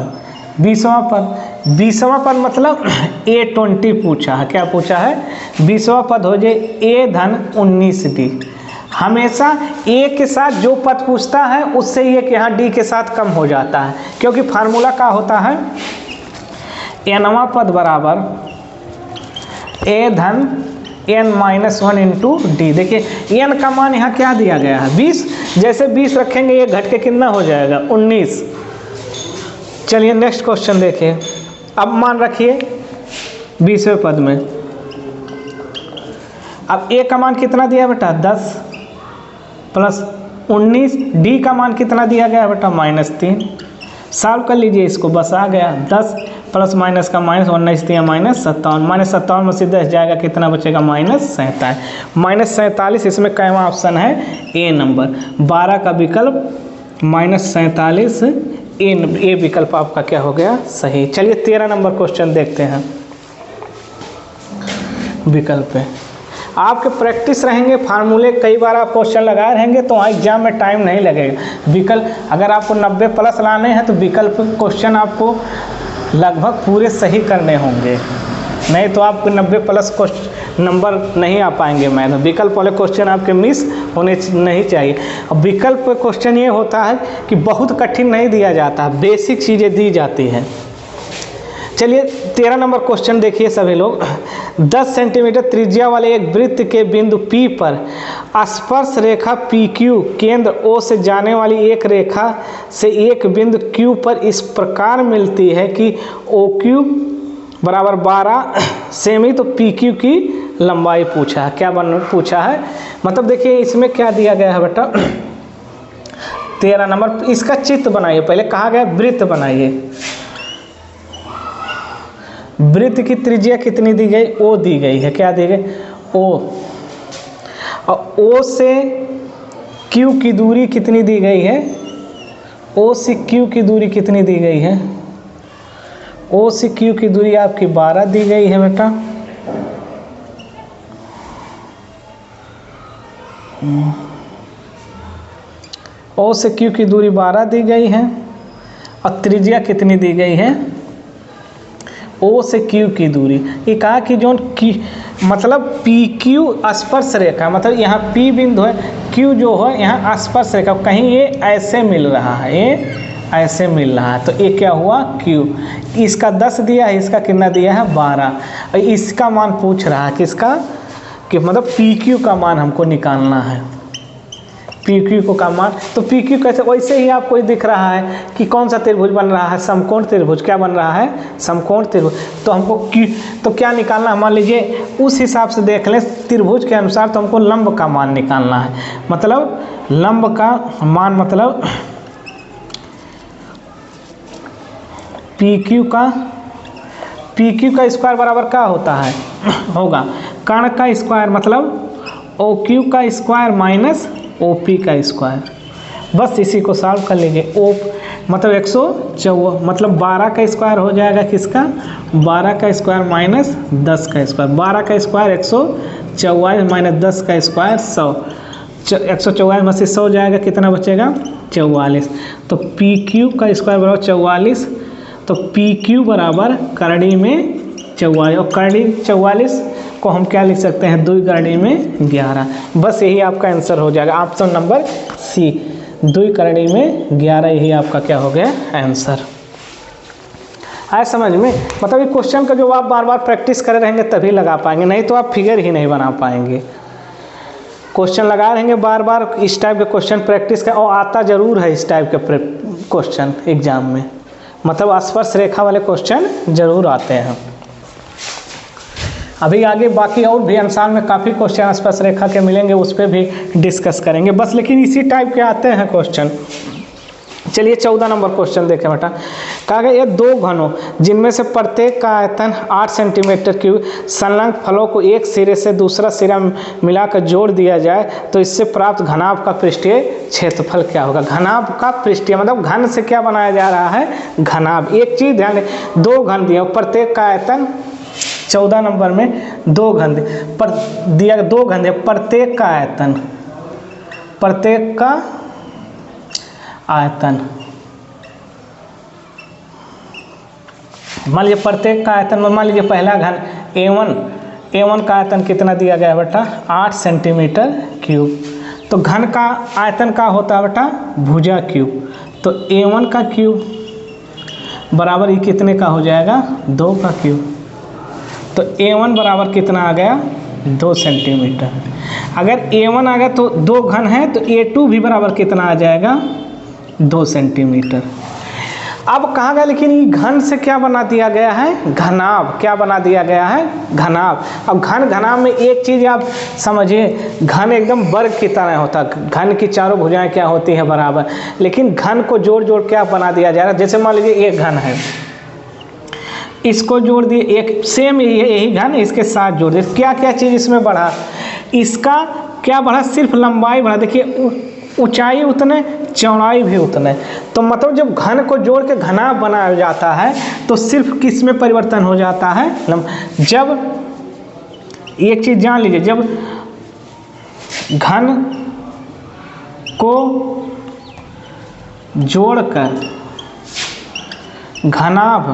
20वां पद मतलब A20 पूछा है। क्या पूछा है? 20वां पद हो जाए A-19D। हमेशा ए के साथ जो पद पूछता है उससे ये कि यहाँ डी के साथ कम हो जाता है, क्योंकि फार्मूला क्या होता है? nवां पद बराबर A-n-1 इंटू डी। देखिए n का मान यहाँ क्या दिया गया है? 20। जैसे 20 रखेंगे ये घट के कितना हो जाएगा? 19। चलिए नेक्स्ट क्वेश्चन देखिए। अब मान रखिए 20वें पद में, अब ए का मान कितना दिया बेटा? 10 + 19। डी का मान कितना दिया गया बेटा? -3। सॉल्व कर लीजिए इसको, बस आ गया 10 प्लस माइनस का माइनस, 19 दिया -57। -57 में से 10 जाएगा, कितना बचेगा? -47। -47 इसमें कैवा ऑप्शन है? ए नंबर। 12 का विकल्प -47 ए विकल्प आपका क्या हो गया? सही। चलिए 13 नंबर क्वेश्चन देखते हैं। विकल्प पे आपके प्रैक्टिस रहेंगे, फार्मूले कई बार आप क्वेश्चन लगाए रहेंगे तो वहाँ एग्जाम में टाइम नहीं लगेगा। विकल्प अगर आपको 90+ लाने हैं तो विकल्प क्वेश्चन आपको लगभग पूरे सही करने होंगे, नहीं तो आपको 90+ क्वेश्चन नंबर नहीं आ पाएंगे। मैंने विकल्प वाले क्वेश्चन आपके मिस होने नहीं चाहिए। अब विकल्प क्वेश्चन ये होता है कि बहुत कठिन नहीं दिया जाता, बेसिक चीज़ें दी जाती हैं। चलिए 13 नंबर क्वेश्चन देखिए सभी लोग। 10 सेंटीमीटर त्रिज्या वाले एक वृत्त के बिंदु P पर स्पर्श रेखा PQ केंद्र O से जाने वाली एक रेखा से एक बिंदु Q पर इस प्रकार मिलती है कि OQ बराबर 12 सेमी, तो PQ की लंबाई पूछा है। क्या पूछा है? मतलब देखिए इसमें क्या दिया गया है बेटा? 13 नंबर, इसका चित्र बनाइए। पहले कहा गया वृत्त बनाइए। वृत्त की त्रिज्या कितनी दी गई? O दी गई है। क्या दी गई? O। और O से Q की दूरी कितनी दी गई है? O से Q की दूरी कितनी दी गई है? O से Q की दूरी आपकी 12 दी गई है बेटा। O से Q की दूरी 12 दी गई है और त्रिज्या कितनी दी गई है? O से Q की दूरी। ये कहा कि जो मतलब PQ स्पर्श रेखा, मतलब यहाँ P बिंदु है, Q जो है यहाँ स्पर्श रेखा, कहीं ये ऐसे मिल रहा है, ये ऐसे मिल रहा है। तो ये क्या हुआ Q, इसका 10 दिया है, इसका कितना दिया है 12। इसका मान पूछ रहा है किसका, कि मतलब PQ का मान हमको निकालना है, PQ को का मान। तो PQ कैसे, वैसे ही आपको दिख रहा है कि कौन सा त्रिभुज बन रहा है, समकोण त्रिभुज। क्या बन रहा है, समकोण त्रिभुज। तो हमको Q तो क्या निकालना है, मान लीजिए उस हिसाब से देख लें त्रिभुज के अनुसार। तो हमको लंब का मान निकालना है, मतलब लंब का मान, मतलब PQ का स्क्वायर बराबर क्या होता है, होगा कर्ण का स्क्वायर, मतलब OQ का स्क्वायर माइनस OP का स्क्वायर। बस इसी को सॉल्व कर लीजिए। O मतलब 154, मतलब 12 का स्क्वायर हो जाएगा किसका, 12 का स्क्वायर माइनस 10 का स्क्वायर। 12 का स्क्वायर 144 माइनस 10 का स्क्वायर 100। 144 में से 100 जाएगा, कितना बचेगा 44। तो PQ का स्क्वायर बराबर 44। तो PQ बराबर करड़ी में 44, और करड़ी 44 को हम क्या लिख सकते हैं, 2 करड़ी में 11। बस यही आपका आंसर हो जाएगा, ऑप्शन नंबर सी, 2 करड़ी में 11। यही आपका क्या हो गया आंसर। आए समझ में, मतलब ये क्वेश्चन का जो आप बार बार प्रैक्टिस करे रहेंगे तभी लगा पाएंगे, नहीं तो आप फिगर ही नहीं बना पाएंगे। क्वेश्चन लगा रहेंगे बार बार, इस टाइप के क्वेश्चन प्रैक्टिस कर, और आता ज़रूर है इस टाइप के क्वेश्चन एग्जाम में, मतलब स्पर्श रेखा वाले क्वेश्चन जरूर आते हैं। अभी आगे बाकी और भी अनुसार में काफ़ी क्वेश्चन स्पर्श रेखा के मिलेंगे, उस पर भी डिस्कस करेंगे बस, लेकिन इसी टाइप के आते हैं क्वेश्चन। चलिए 14 नंबर क्वेश्चन देखें बेटा। कहा गया ये 2 घनों जिनमें से प्रत्येक का आयतन 8 सेंटीमीटर क्यूब, संलग्न फलों को एक सिरे से दूसरा सिरा मिलाकर जोड़ दिया जाए तो इससे प्राप्त घनाभ का पृष्ठीय क्षेत्रफल क्या होगा। घनाभ का पृष्ठीय मतलब घन से क्या बनाया जा रहा है, घनाभ। एक चीज ध्यान दें, 2 घन दिए, प्रत्येक का आयतन 14 नंबर में 2 घन दिया, 2 घन दिया, प्रत्येक का आयतन, प्रत्येक का आयतन, मान लीजिए प्रत्येक का आयतन, मान लीजिए पहला घन A1 का आयतन कितना दिया गया बेटा 8 सेंटीमीटर क्यूब। तो घन का आयतन का होता है बेटा भुजा क्यूब। तो A1 का क्यूब बराबर ये कितने का हो जाएगा 2 का क्यूब। तो A1 बराबर कितना आ गया 2 सेंटीमीटर। अगर A1 आ गया तो 2 घन है, तो A2 भी बराबर कितना आ जाएगा 2 सेंटीमीटर। अब कहा गया लेकिन ये घन से क्या बना दिया गया है, घनाभ। क्या बना दिया गया है, घनाभ। अब घनाभ में एक चीज़ आप समझिए, घन एकदम वर्ग की तरह होता है, घन की चारों भुजाएं क्या होती है बराबर, लेकिन घन को जोड़ जोड़ क्या बना दिया जा रहा है। जैसे मान लीजिए एक घन है, इसको जोड़ दिए, एक सेम यही घन इसके साथ जोड़ दिए, क्या क्या चीज़ इसमें बढ़ा, इसका क्या बढ़ा, सिर्फ लंबाई बढ़ा। देखिए ऊंचाई उतने, चौड़ाई भी उतने। तो मतलब जब घन को जोड़ के घनाभ बनाया जाता है तो सिर्फ किस में परिवर्तन हो जाता है, जब एक चीज जान लीजिए, जब घन को जोड़कर घनाभ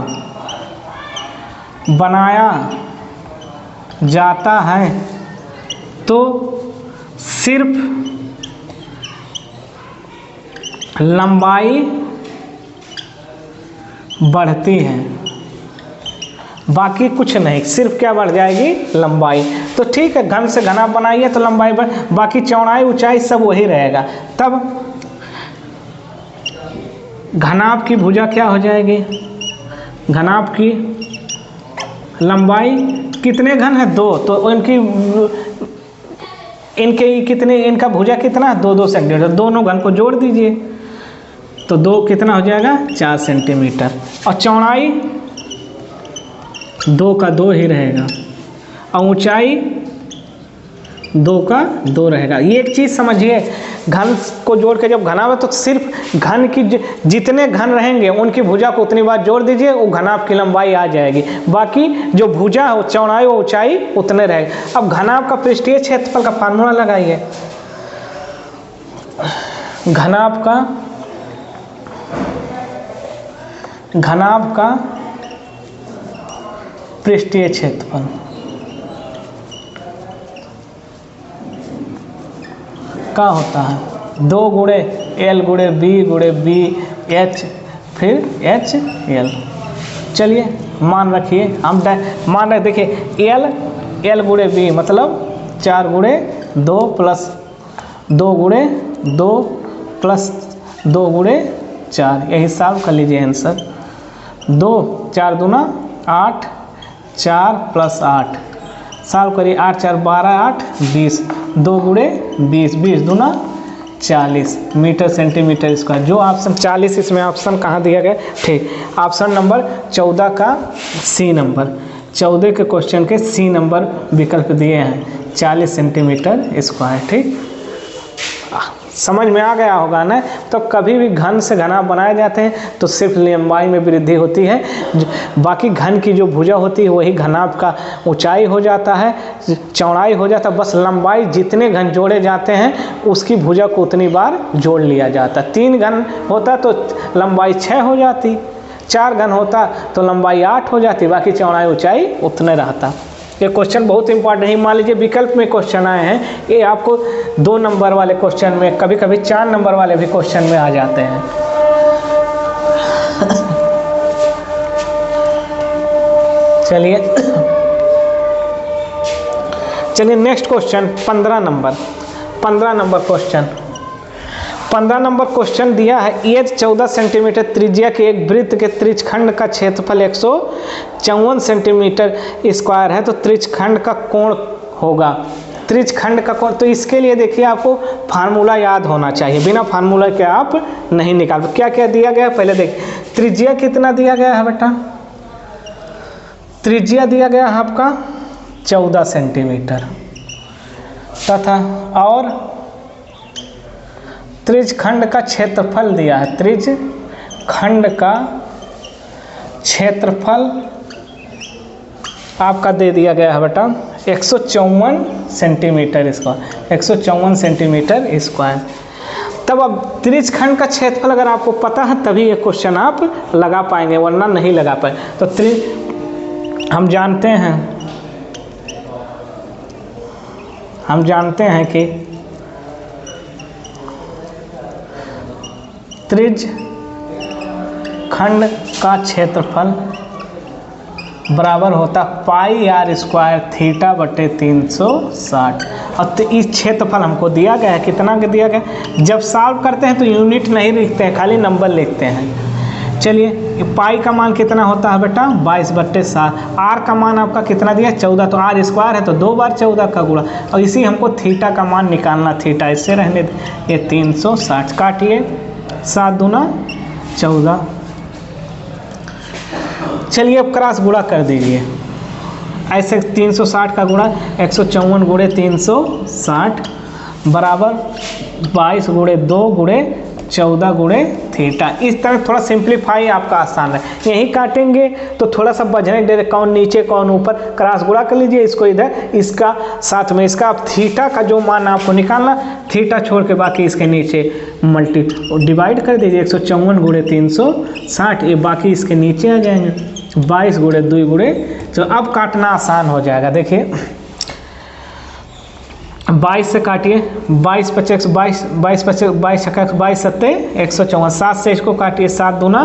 बनाया जाता है तो सिर्फ लंबाई बढ़ती है, बाकी कुछ नहीं, सिर्फ क्या बढ़ जाएगी, लंबाई। तो ठीक है, घन से घनाभ बनाइए तो लंबाई बढ़, बाकी चौड़ाई ऊंचाई सब वही रहेगा। तब घनाभ की भुजा क्या हो जाएगी, घनाभ की लंबाई, कितने घन है 2, तो इनके कितने, इनका भुजा कितना 2-2 सेंटीमीटर, दोनों घन को जोड़ दीजिए तो 2 कितना हो जाएगा 4 सेंटीमीटर, और चौड़ाई 2 का 2 ही रहेगा, और ऊंचाई 2 का 2 रहेगा। ये एक चीज़ समझिए, घन को जोड़ के जब घनाभ है तो सिर्फ घन की जितने घन रहेंगे उनकी भुजा को उतनी बार जोड़ दीजिए, वो घनाभ की लंबाई आ जाएगी, बाकी जो भुजा हो, चौड़ाई व ऊंचाई उतने रहेगा। अब घनाभ का पृष्ठीय क्षेत्रफल का फार्मूला लगाइए, घनाभ का पृष्ठीय क्षेत्रफल क्या होता है, 2 गुणे L गुणे B गुणे B H फिर एच एल। चलिए मान रखिए, हम मान रहे, देखिए एल गुणे बी मतलब 4 गुणे 2 प्लस 2 गुणे 2 प्लस 2 गुणे 4, यही सॉल्व कर लीजिए आंसर। 2 4 दूना 8, 4 प्लस 8 सॉल्व करिए, 8 4 12 8 20, 2 गुणे 20, 20 दूना 40 मीटर सेंटीमीटर स्क्वायर। जो ऑप्शन 40, इसमें ऑप्शन कहाँ दिया गया, ठीक ऑप्शन नंबर 14 का सी नंबर, 14 के क्वेश्चन के सी नंबर विकल्प दिए हैं 40 सेंटीमीटर स्क्वायर। ठीक, समझ में आ गया होगा ना। तो कभी भी घन से घना बनाए जाते हैं तो सिर्फ लंबाई में वृद्धि होती है, बाकी घन की जो भुजा होती है वही घनाभ का ऊंचाई हो जाता है, चौड़ाई हो जाता है। बस लंबाई जितने घन जोड़े जाते हैं उसकी भुजा को उतनी बार जोड़ लिया जाता। 3 घन होता तो लंबाई 6 हो जाती, 4 घन होता तो लंबाई 8 हो जाती, बाकी चौड़ाई ऊंचाई उतने रहता। ये क्वेश्चन बहुत इंपॉर्टेंट है। मान लीजिए विकल्प में क्वेश्चन आए हैं, ये आपको 2 नंबर वाले क्वेश्चन में, कभी कभी 4 नंबर वाले भी क्वेश्चन में आ जाते हैं। चलिए next question 15 number question. 15 number question दिया है, एज 14 सेंटीमीटर त्रिज्या के एक वृत्त के त्रिज्यखंड का क्षेत्रफल 154 सेंटीमीटर स्क्वायर है, तो त्रिज्यखंड का कोण होगा। त्रिज्यखंड का कोण, तो इसके लिए देखिए आपको फार्मूला याद होना चाहिए, बिना फार्मूला के आप नहीं निकाल। क्या क्या दिया गया पहले देखिए, त्रिज्या कितना दिया गया है बेटा, त्रिज्या दिया गया है आपका 14 सेंटीमीटर तथा और त्रिज्यखंड का क्षेत्रफल दिया है, त्रिज्यखंड का क्षेत्रफल आपका दे दिया गया है बेटा 154 सेंटीमीटर स्क्वायर, 154 सेंटीमीटर स्क्वायर। तब अब त्रिज्यखंड का क्षेत्रफल अगर आपको पता है तभी ये क्वेश्चन आप लगा पाएंगे, वरना नहीं लगा पाए। तो हम जानते हैं कि त्रिज्यखंड का क्षेत्रफल बराबर होता पाई आर स्क्वायर थीटा बटे 360। और तो इस क्षेत्रफल हमको दिया गया है, कितना के दिया गया। जब सॉल्व करते हैं तो यूनिट नहीं लिखते हैं, खाली नंबर लिखते हैं। चलिए पाई का मान कितना होता है बेटा 22/7। आर का मान आपका कितना दिया 14, तो आर स्क्वायर है तो 2 बार 14 का गुणा, और इसी हमको थीटा का मान निकालना, थीटा इससे रहने ये 360 काटिए, 7 दूना 14। चलिए अब क्रॉस गुणा कर दीजिए, ऐसे 360 का गुणा 154 गुणे 360 बराबर 22 गुणे 2 गुणे 14 गुणे थीटा। इस तरह थोड़ा सिंप्लीफाई आपका आसान है, यही काटेंगे तो थोड़ा सा बजने दे, कौन नीचे कौन ऊपर, क्रॉस गुणा कर लीजिए इसको इधर, इसका साथ में इसका। आप थीटा का जो मान आपको निकालना, थीटा छोड़ के बाकी इसके नीचे डिवाइड कर दीजिए 154 गुणे 360, ये बाकी इसके नीचे आ जाएंगे 22 गुणे 2 गुणे। तो अब काटना आसान हो जाएगा। देखिए 22 से काटिए, 22 25 22 22 25 22 26 22 7 154, 7 से इसको काटिए, 7 दूना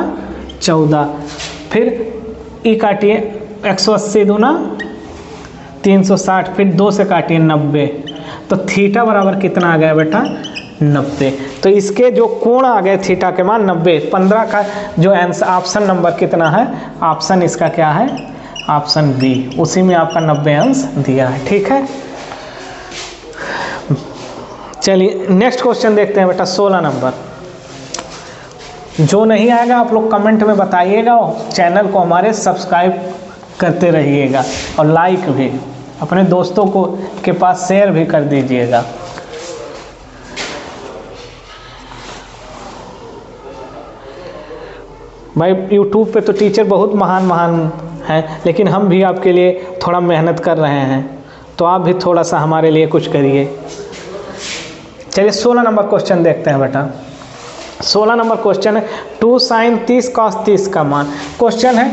14, फिर ई काटिए 180 दूना 360, फिर 2 से काटिए 90, तो थीटा बराबर कितना आ गया बेटा 90। तो इसके जो कोण आ गए थीटा के मान 90। 15 का जो आंसर ऑप्शन नंबर कितना है, ऑप्शन इसका क्या है, ऑप्शन बी, उसी में आपका 90 अंश दिया है। ठीक है, चलिए नेक्स्ट क्वेश्चन देखते हैं बेटा 16 नंबर। जो नहीं आएगा आप लोग कमेंट में बताइएगा, चैनल को हमारे सब्सक्राइब करते रहिएगा और लाइक भी अपने दोस्तों को के पास शेयर भी कर दीजिएगा। भाई यूट्यूब पे तो टीचर बहुत महान हैं, लेकिन हम भी आपके लिए थोड़ा मेहनत कर रहे हैं, तो आप भी थोड़ा सा हमारे लिए कुछ करिए। चलिए 16 नंबर क्वेश्चन देखते हैं बेटा। 16 नंबर क्वेश्चन है 2 sin 30 cos 30 का मान। क्वेश्चन है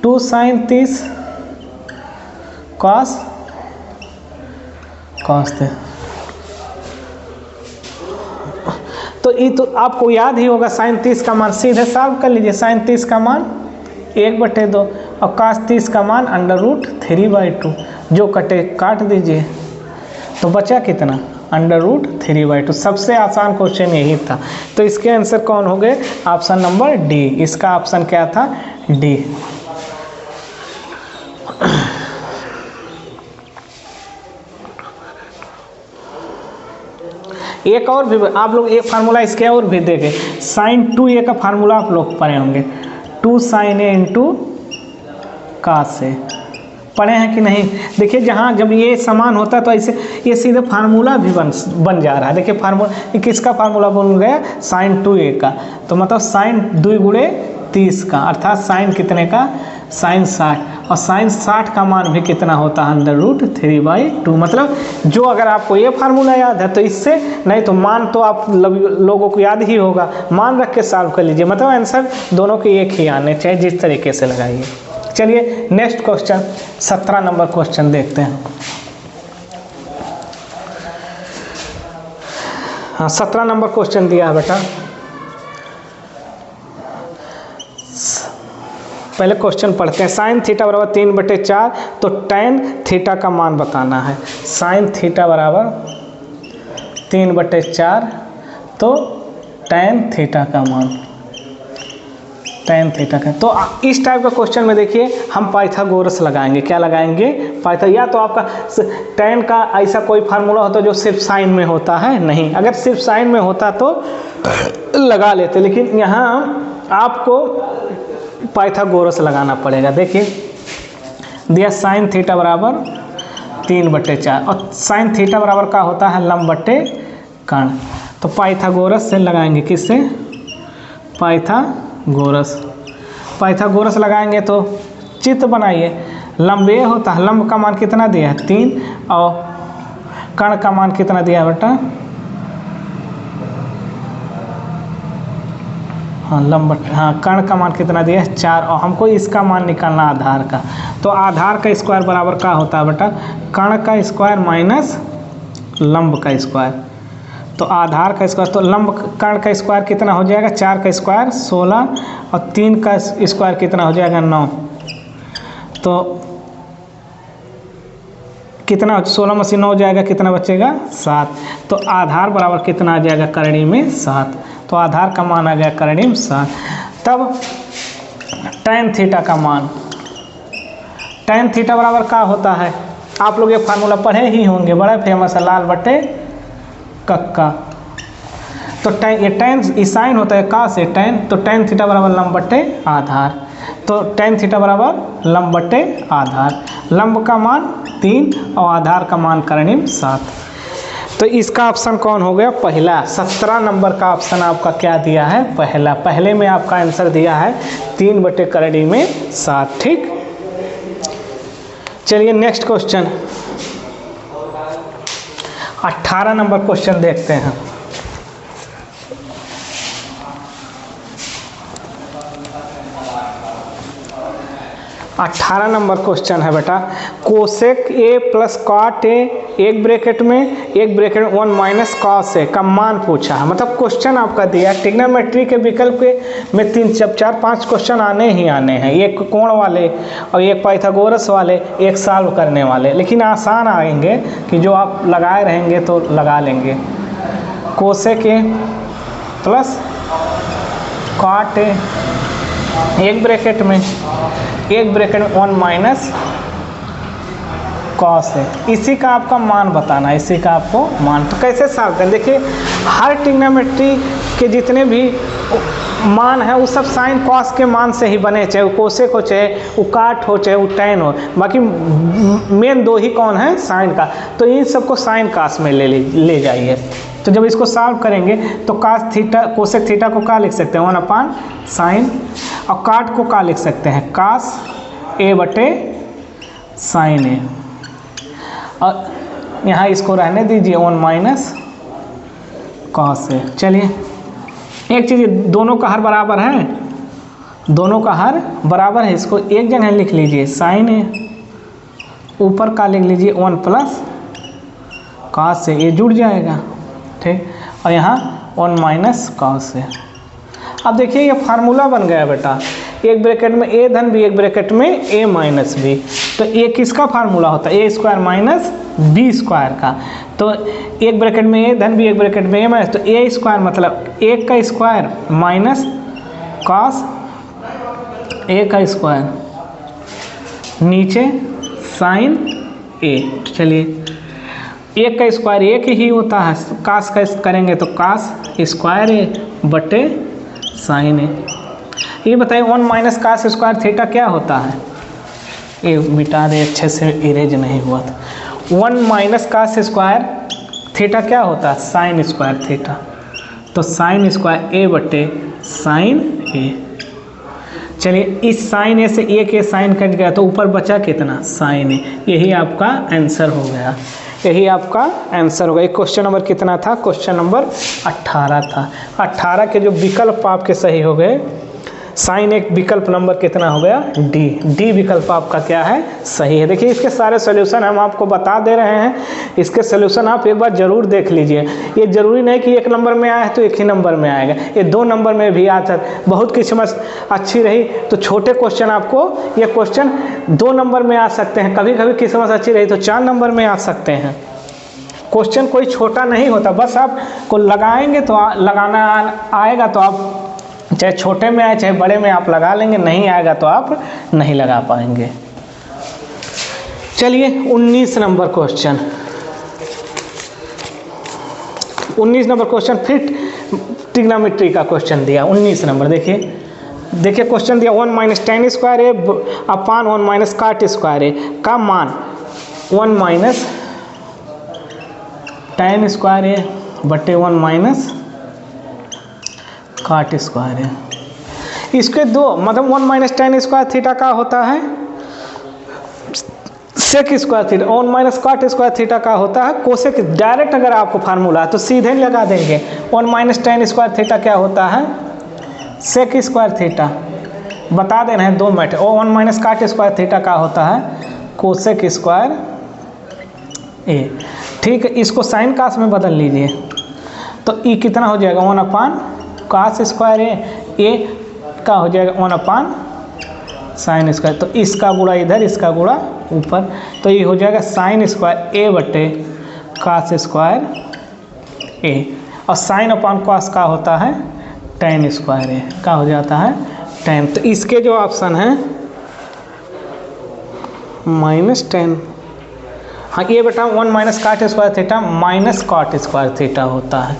2 sin 30 cos 30। तो ये तो आपको याद ही होगा, साइन 30 का मान सीधे सॉल्व कर लीजिए। साइन 30 का मान 1/2 और कास 30 का मान √3/2, जो कटे काट दीजिए तो बचा कितना √3/2। सबसे आसान क्वेश्चन यही था। तो इसके आंसर कौन हो गए? Option number D. इसका ऑप्शन क्या था? डी। एक और भी आप लोग एक फार्मूला इसके और भी देंगे। साइन 2a का फार्मूला आप लोग पढ़े होंगे, 2 sin a into cos a, पढ़े हैं कि नहीं? देखिए जहाँ जब ये समान होता है तो ऐसे ये सीधे फार्मूला भी बन जा रहा है। देखिए फार्मूला किसका फार्मूला बन गया? साइन 2a का। तो मतलब साइन 2 गुणे 30 का, अर्थात साइन कितने का? साइन 60। और साइन 60 का मान भी कितना होता है? √3/2। मतलब जो अगर आपको ये फार्मूला याद है तो इससे, नहीं तो मान तो आप लोगों को याद ही होगा, मान रख के सॉल्व कर लीजिए। मतलब आंसर दोनों के एक ही आने चाहिए, जिस तरीके से लगाइए। चलिए नेक्स्ट क्वेश्चन 17 नंबर क्वेश्चन देखते हैं। हाँ 17 नंबर क्वेश्चन दिया है बेटा। पहले क्वेश्चन पढ़ते हैं। साइन थीटा बराबर 3/4, तो टैन थीटा का मान बताना है। साइन थीटा बराबर 3/4, तो टैन थीटा का मान, टैन थीटा का। तो इस टाइप का क्वेश्चन में देखिए हम पाइथागोरस लगाएंगे। क्या लगाएंगे? या तो आपका टैन का ऐसा कोई फार्मूला होता जो सिर्फ साइन में होता है, नहीं, अगर सिर्फ साइन में होता तो लगा लेते, लेकिन यहाँ आपको पाइथागोरस लगाना पड़ेगा। देखिए दिया साइन थीटा बराबर 3/4 और साइन थीटा बराबर का होता है लंब बटे कर्ण। तो पाइथागोरस से लगाएंगे। किससे? पाइथागोरस लगाएंगे तो चित्र बनाइए। लंब ये होता है, लंब का मान कितना दिया है? 3, और कर्ण का मान कितना दिया है बेटा? हाँ कर्ण का मान कितना दिया है? 4, और हमको इसका मान निकालना आधार का। तो आधार का स्क्वायर बराबर का होता है बेटा? कर्ण का स्क्वायर माइनस लंब का स्क्वायर। तो आधार का स्क्वायर, तो लंब कर्ण का स्क्वायर कितना हो जाएगा? 4 का स्क्वायर 16, और 3 का स्क्वायर कितना हो जाएगा? 9। तो कितना? 16 में से 9 जाएगा, कितना बचेगा? 7। तो आधार बराबर कितना आ जाएगा? करणी में 7। तो आधार का मान आ गया करणी में 7। तब टैन थीटा का मान, टैन थीटा बराबर का होता है? आप लोग ये फार्मूला पढ़े ही होंगे, बड़ा फेमस है, लाल बटे कक्का। तो टैन, ये टैन साइन होता है का से टैन, तो टैन थीटा बराबर लंब बटे आधार। तो टैन थीटा बराबर लंब बटे आधार। लंब का मान 3 और आधार का मान करणी में 7। तो इसका ऑप्शन कौन हो गया? पहला। 17 नंबर का ऑप्शन आपका क्या दिया है? पहला। पहले में आपका आंसर दिया है 3/करणी में 7। ठीक, चलिए नेक्स्ट क्वेश्चन 18 नंबर क्वेश्चन देखते हैं। 18 नंबर क्वेश्चन है बेटा। Cosec A plus cot A, एक ब्रैकेट में 1 माइनस कॉस ए का मान पूछा है। मतलब क्वेश्चन आपका दिया, ट्रिग्नोमेट्री के विकल्प के में 3 4 5 क्वेश्चन आने ही आने हैं, एक कोण वाले और एक पाइथागोरस वाले, एक सॉल्व करने वाले, लेकिन आसान आएंगे कि जो आप लगाए रहेंगे तो लगा लेंगे। Cosec A plus cot A, एक ब्रैकेट में 1 माइनस कॉस है, इसी का आपका मान बताना है, इसी का आपको मान। तो कैसे सॉल्व करें? देखिए हर ट्रिग्नोमेट्री के जितने भी मान है वो सब साइन कॉस के मान से ही बने, चाहे वो कोसेक हो, चाहे वो काट हो, चाहे वो टैन हो। बाकी मेन 2 ही कौन है? साइन का। तो इन सबको साइन कॉस में ले जाइए। तो जब इसको सॉल्व करेंगे तो कास थीटा, कोसेक थीटा को क्या लिख सकते हैं? 1/sin, और काट को क्या लिख सकते हैं? कास ए बटे साइन ए। और यहाँ इसको रहने दीजिए 1 माइनस कॉस ए। चलिए एक चीज़, दोनों का हर बराबर है, दोनों का हर बराबर है, इसको एक जगह लिख लीजिए साइन ए, ऊपर का लिख लीजिए 1 प्लस कॉस ए, ये जुड़ जाएगा। ठीक, और यहाँ 1 माइनस कॉस ए। अब देखिए ये फार्मूला बन गया बेटा, एक ब्रैकेट में ए धन बी, एक ब्रैकेट में ए माइनस बी। तो ये किसका फार्मूला होता है? ए स्क्वायर माइनस बी स्क्वायर का। तो एक ब्रैकेट में ए धन बी, एक ब्रैकेट में ए माइनस, तो ए स्क्वायर मतलब एक का स्क्वायर माइनस कॉस ए का स्क्वायर, नीचे साइन ए। चलिए एक का स्क्वायर एक ही होता है, कास का करेंगे तो कास स्क्वायर ए बटे साइन ए। ये बताइए 1 माइनस कास स्क्वायर थीटा क्या होता है? ये मिटा दे, अच्छे से इरेज नहीं हुआ था। 1 माइनस कास स्क्वायर थीटा क्या होता है? Sine square theta. तो साइन स्क्वायर ए बटे साइन ए। चलिए इस साइन ए से ए के साइन कट गया तो ऊपर बचा कितना? साइन ए। यही आपका आंसर हो गया, यही आपका आंसर होगा। एक क्वेश्चन नंबर कितना था? क्वेश्चन नंबर 18 था। 18 के जो विकल्प आपके सही हो गए, साइन एक विकल्प नंबर कितना हो गया? डी। डी विकल्प आपका क्या है? सही है। देखिए इसके सारे सॉल्यूशन हम आपको बता दे रहे हैं, इसके सॉल्यूशन आप एक बार ज़रूर देख लीजिए। ये ज़रूरी नहीं कि 1 नंबर में आया है तो 1 ही नंबर में आएगा, ये 2 नंबर में भी आता है। बहुत किस्मत अच्छी रही तो छोटे क्वेश्चन आपको ये क्वेश्चन 2 नंबर में आ सकते हैं, कभी कभी किस्मत अच्छी रही तो 4 नंबर में आ सकते हैं। क्वेश्चन कोई छोटा नहीं होता, बस आपको लगाएंगे तो लगाना आएगा तो आप चाहे छोटे में आए चाहे बड़े में आप लगा लेंगे, नहीं आएगा तो आप नहीं लगा पाएंगे। चलिए 19 नंबर क्वेश्चन, 19 नंबर क्वेश्चन फिर ट्रिग्नोमेट्री का क्वेश्चन दिया। 19 नंबर देखिए क्वेश्चन दिया 1 माइनस टेन स्क्वायर ए अपान 1 माइनस काट स्क्वायर ए का मान 1 माइनस टेन स्क्वायर ए बटे 1 माइनस काट स्क्वायर है। इसके दो मतलब 1 माइनस टेन स्क्वायर थीटा का होता है sec square theta, 1 minus cot square theta का होता है कोसेक। डायरेक्ट अगर आपको फार्मूला तो सीधे लगा देंगे। 1 माइनस टेन स्क्वायर थीटा क्या होता है? Sec square theta. बता देना है 2 मिनट। और 1 माइनस काट स्क्वायर थीटा का होता है कोसेक स्क्वायर ए। ठीक है, इसको साइन कास में बदल लीजिए तो ई कितना हो जाएगा? 1 अपान कास स्क्वायर ए का हो जाएगा 1 अपान साइन स्क्वायर। तो इसका गुणा इधर, इसका गुणा ऊपर, तो ये हो जाएगा साइन स्क्वायर ए बटे कास स्क्वायर ए। और साइन अपान कास का होता है टेन स्क्वायर ए का हो जाता है टेन। तो इसके जो ऑप्शन है -10। हाँ ये बेटा 1 minus cot square theta minus cot square theta होता है।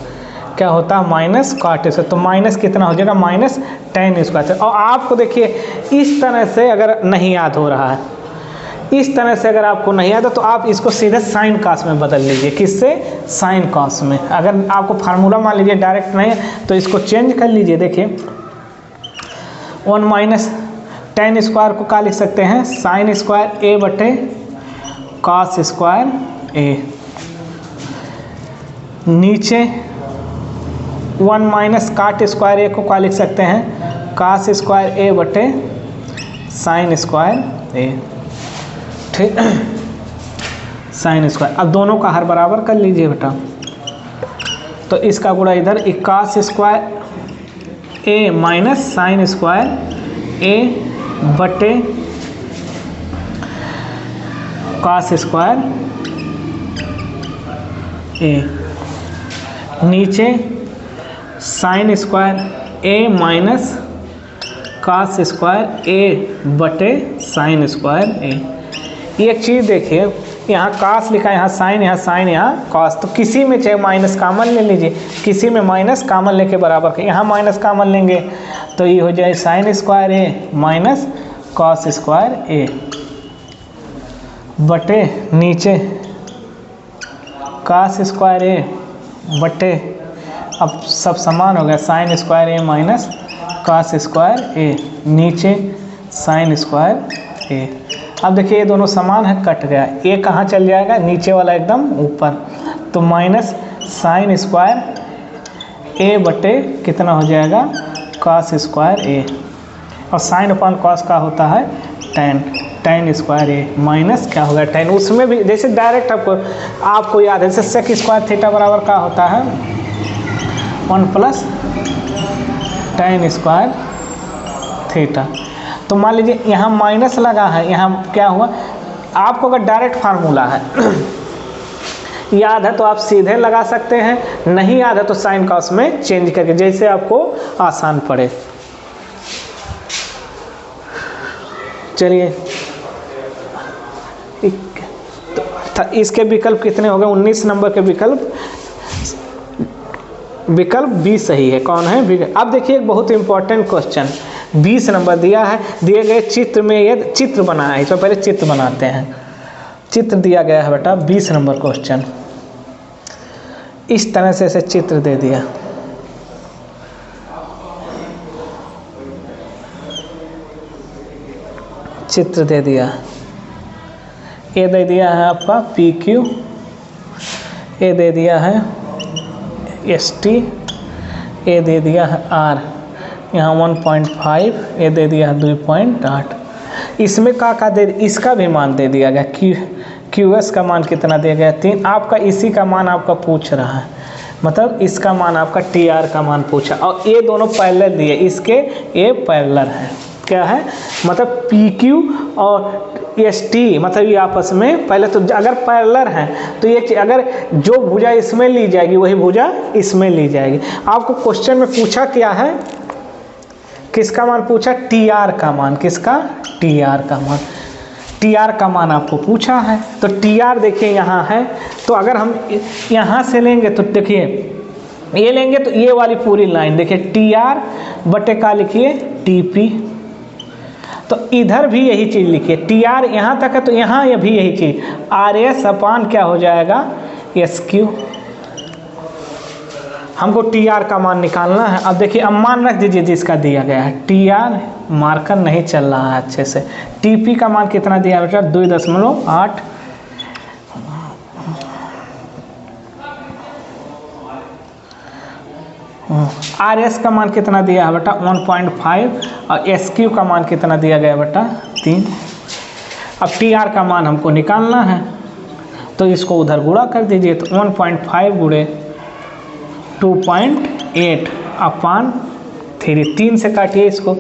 क्या होता है? Minus cot square. तो माइनस कितना हो जाएगा? -10 स्क्वायर। और आपको देखिए इस तरह से अगर नहीं याद हो रहा है, इस तरह से अगर आपको नहीं याद है तो आप इसको सीधे साइन कास में बदल लीजिए। किससे? साइन कास में। अगर आपको फार्मूला मान लीजिए डायरेक्ट नहीं है तो इसको चेंज कर लीजिए। देखिए 1 माइनस टेन स्क्वायर को क्या लिख सकते हैं? साइन स्क्वायर ए बटे कास स्क्वायर ए। नीचे 1 माइनस काट स्क्वायर ए को क्या लिख सकते हैं? कास स्क्वायर ए बटे साइन स्क्वायर ए। ठीक, साइन स्क्वायर। अब दोनों का हर बराबर कर लीजिए बेटा। तो इसका गुणा इधर कास स्क्वायर ए माइनस साइन स्क्वायर ए बटे कास स्क्वायर ए। नीचे साइन स्क्वायर ए माइनस कास स्क्वायर ए बटे साइन स्क्वायर ए। एक चीज़ देखिए, यहाँ कास लिखा है, यहाँ साइन, यहाँ कास। तो किसी में चाहे माइनस कामन ले लीजिए, किसी में माइनस कामन लेके बराबर के यहाँ माइनस कामन लेंगे तो ये हो जाए साइन स्क्वायर ए माइनस कास स्क्वायर ए बटे नीचे कास स्क्वायर ए बटे, अब सब समान हो गया, साइन स्क्वायर ए माइनस कास स्क्वायर ए, नीचे साइन स्क्वायर ए। अब देखिए ये दोनों समान है, कट गया, ए कहाँ चल जाएगा? नीचे वाला एकदम ऊपर। तो माइनस साइन स्क्वायर ए बटे कितना हो जाएगा? कास स्क्वायर ए। और साइन अपॉन कॉस का होता है टेन स्क्वायर ए माइनस क्या होगा? टेन। उसमें भी जैसे डायरेक्ट आपको याद है, जैसे सेक स्क्वायर थीटा बराबर का होता है 1 प्लस tan स्क्वायर थीटा। तो मान लीजिए यहाँ माइनस लगा है, यहाँ क्या हुआ, आपको अगर डायरेक्ट फार्मूला है याद है तो आप सीधे लगा सकते हैं, नहीं याद है तो साइन कॉस में चेंज करके, जैसे आपको आसान पड़े। चलिए तो इसके विकल्प कितने हो गए, 19 नंबर के विकल्प बी सही है। कौन है? अब देखिए एक बहुत इंपॉर्टेंट क्वेश्चन 20 नंबर दिया है, दिए गए चित्र में ये चित्र बना है, इसमें पहले चित्र बनाते हैं। चित्र दिया गया है बेटा 20 नंबर क्वेश्चन, इस तरह से ऐसे चित्र दे दिया। चित्र दे दिया, ये दे दिया है आपका पी क्यू, ये दे दिया है एस टी, ये दे दिया है आर, यहाँ 1.5, ये दे दिया है 2.8। इसमें का दे, इसका भी मान दे दिया गया, क्यू एस का मान कितना दिया गया 3। आपका इसी का मान आपका पूछ रहा है, मतलब इसका मान आपका टी आर का मान पूछा, और ये दोनों पैरेलल दिए, इसके ये पैरेलल है। क्या है मतलब पी क्यू और एस टी, मतलब ये आपस में पहले तो अगर पैरेलल हैं तो ये अगर जो भुजा इसमें ली जाएगी वही भुजा इसमें ली जाएगी। आपको क्वेश्चन में पूछा क्या है, किसका मान पूछा, टी आर का मान। किसका? टी आर का मान। टी आर का मान आपको पूछा है, तो टी आर देखिए यहाँ है, तो अगर हम यहाँ से लेंगे तो देखिए ये लेंगे तो ये वाली पूरी लाइन देखिए टी आर बटे का लिखिए टी पी, तो इधर भी यही चीज़ लिखिए, टी आर यहाँ तक है तो यहाँ ये भी यही चीज़, आर एस अपान क्या हो जाएगा एस क्यू। हमको टी आर का मान निकालना है। अब देखिए अब मान रख दीजिए जिसका दिया गया है, टी आर मार्कर नहीं चल रहा है अच्छे से, टी पी का मान कितना दिया है बेटा 2.8, आर एस का मान कितना दिया है बेटा 1.5, और एस क्यू का मान कितना दिया गया बेटा 3। अब टी आर का मान हमको निकालना है, तो इसको उधर गुणा कर दीजिए, तो 1.5 गुणे 2.8 अपान 3, 3 से काटिए इसको,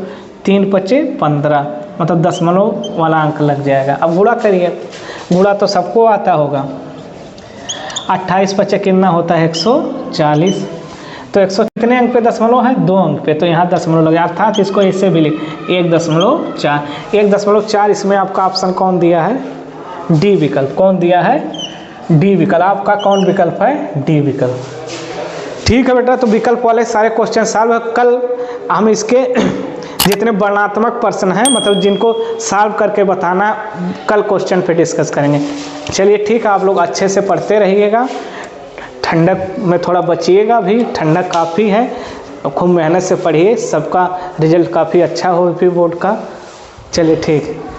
3 पचे 15, मतलब दशमलव वाला अंक लग जाएगा। अब गुणा करिए, गुणा तो सबको आता होगा, 28 पचे कितना होता है 140, तो 100 कितने अंक पे दशमलव है 2 अंक पे, तो यहाँ दशमलव लगे, अर्थात इसको ऐसे भी लिख 1.4, 1.4। इसमें आपका ऑप्शन कौन दिया है, डी विकल्प। कौन दिया है, डी विकल्प। आपका कौन विकल्प है, डी विकल्प। ठीक है बेटा, तो विकल्प वाले सारे क्वेश्चन सॉल्व है। कल हम इसके जितने वर्णात्मक प्रश्न हैं, मतलब जिनको सॉल्व करके बताना, कल क्वेश्चन पे डिस्कस करेंगे। चलिए ठीक है, आप लोग अच्छे से पढ़ते रहिएगा, ठंडक में थोड़ा बचिएगा भी, ठंडक काफ़ी है, खूब मेहनत से पढ़िए, सबका रिजल्ट काफ़ी अच्छा हो भी बोर्ड का। चलिए ठीक है।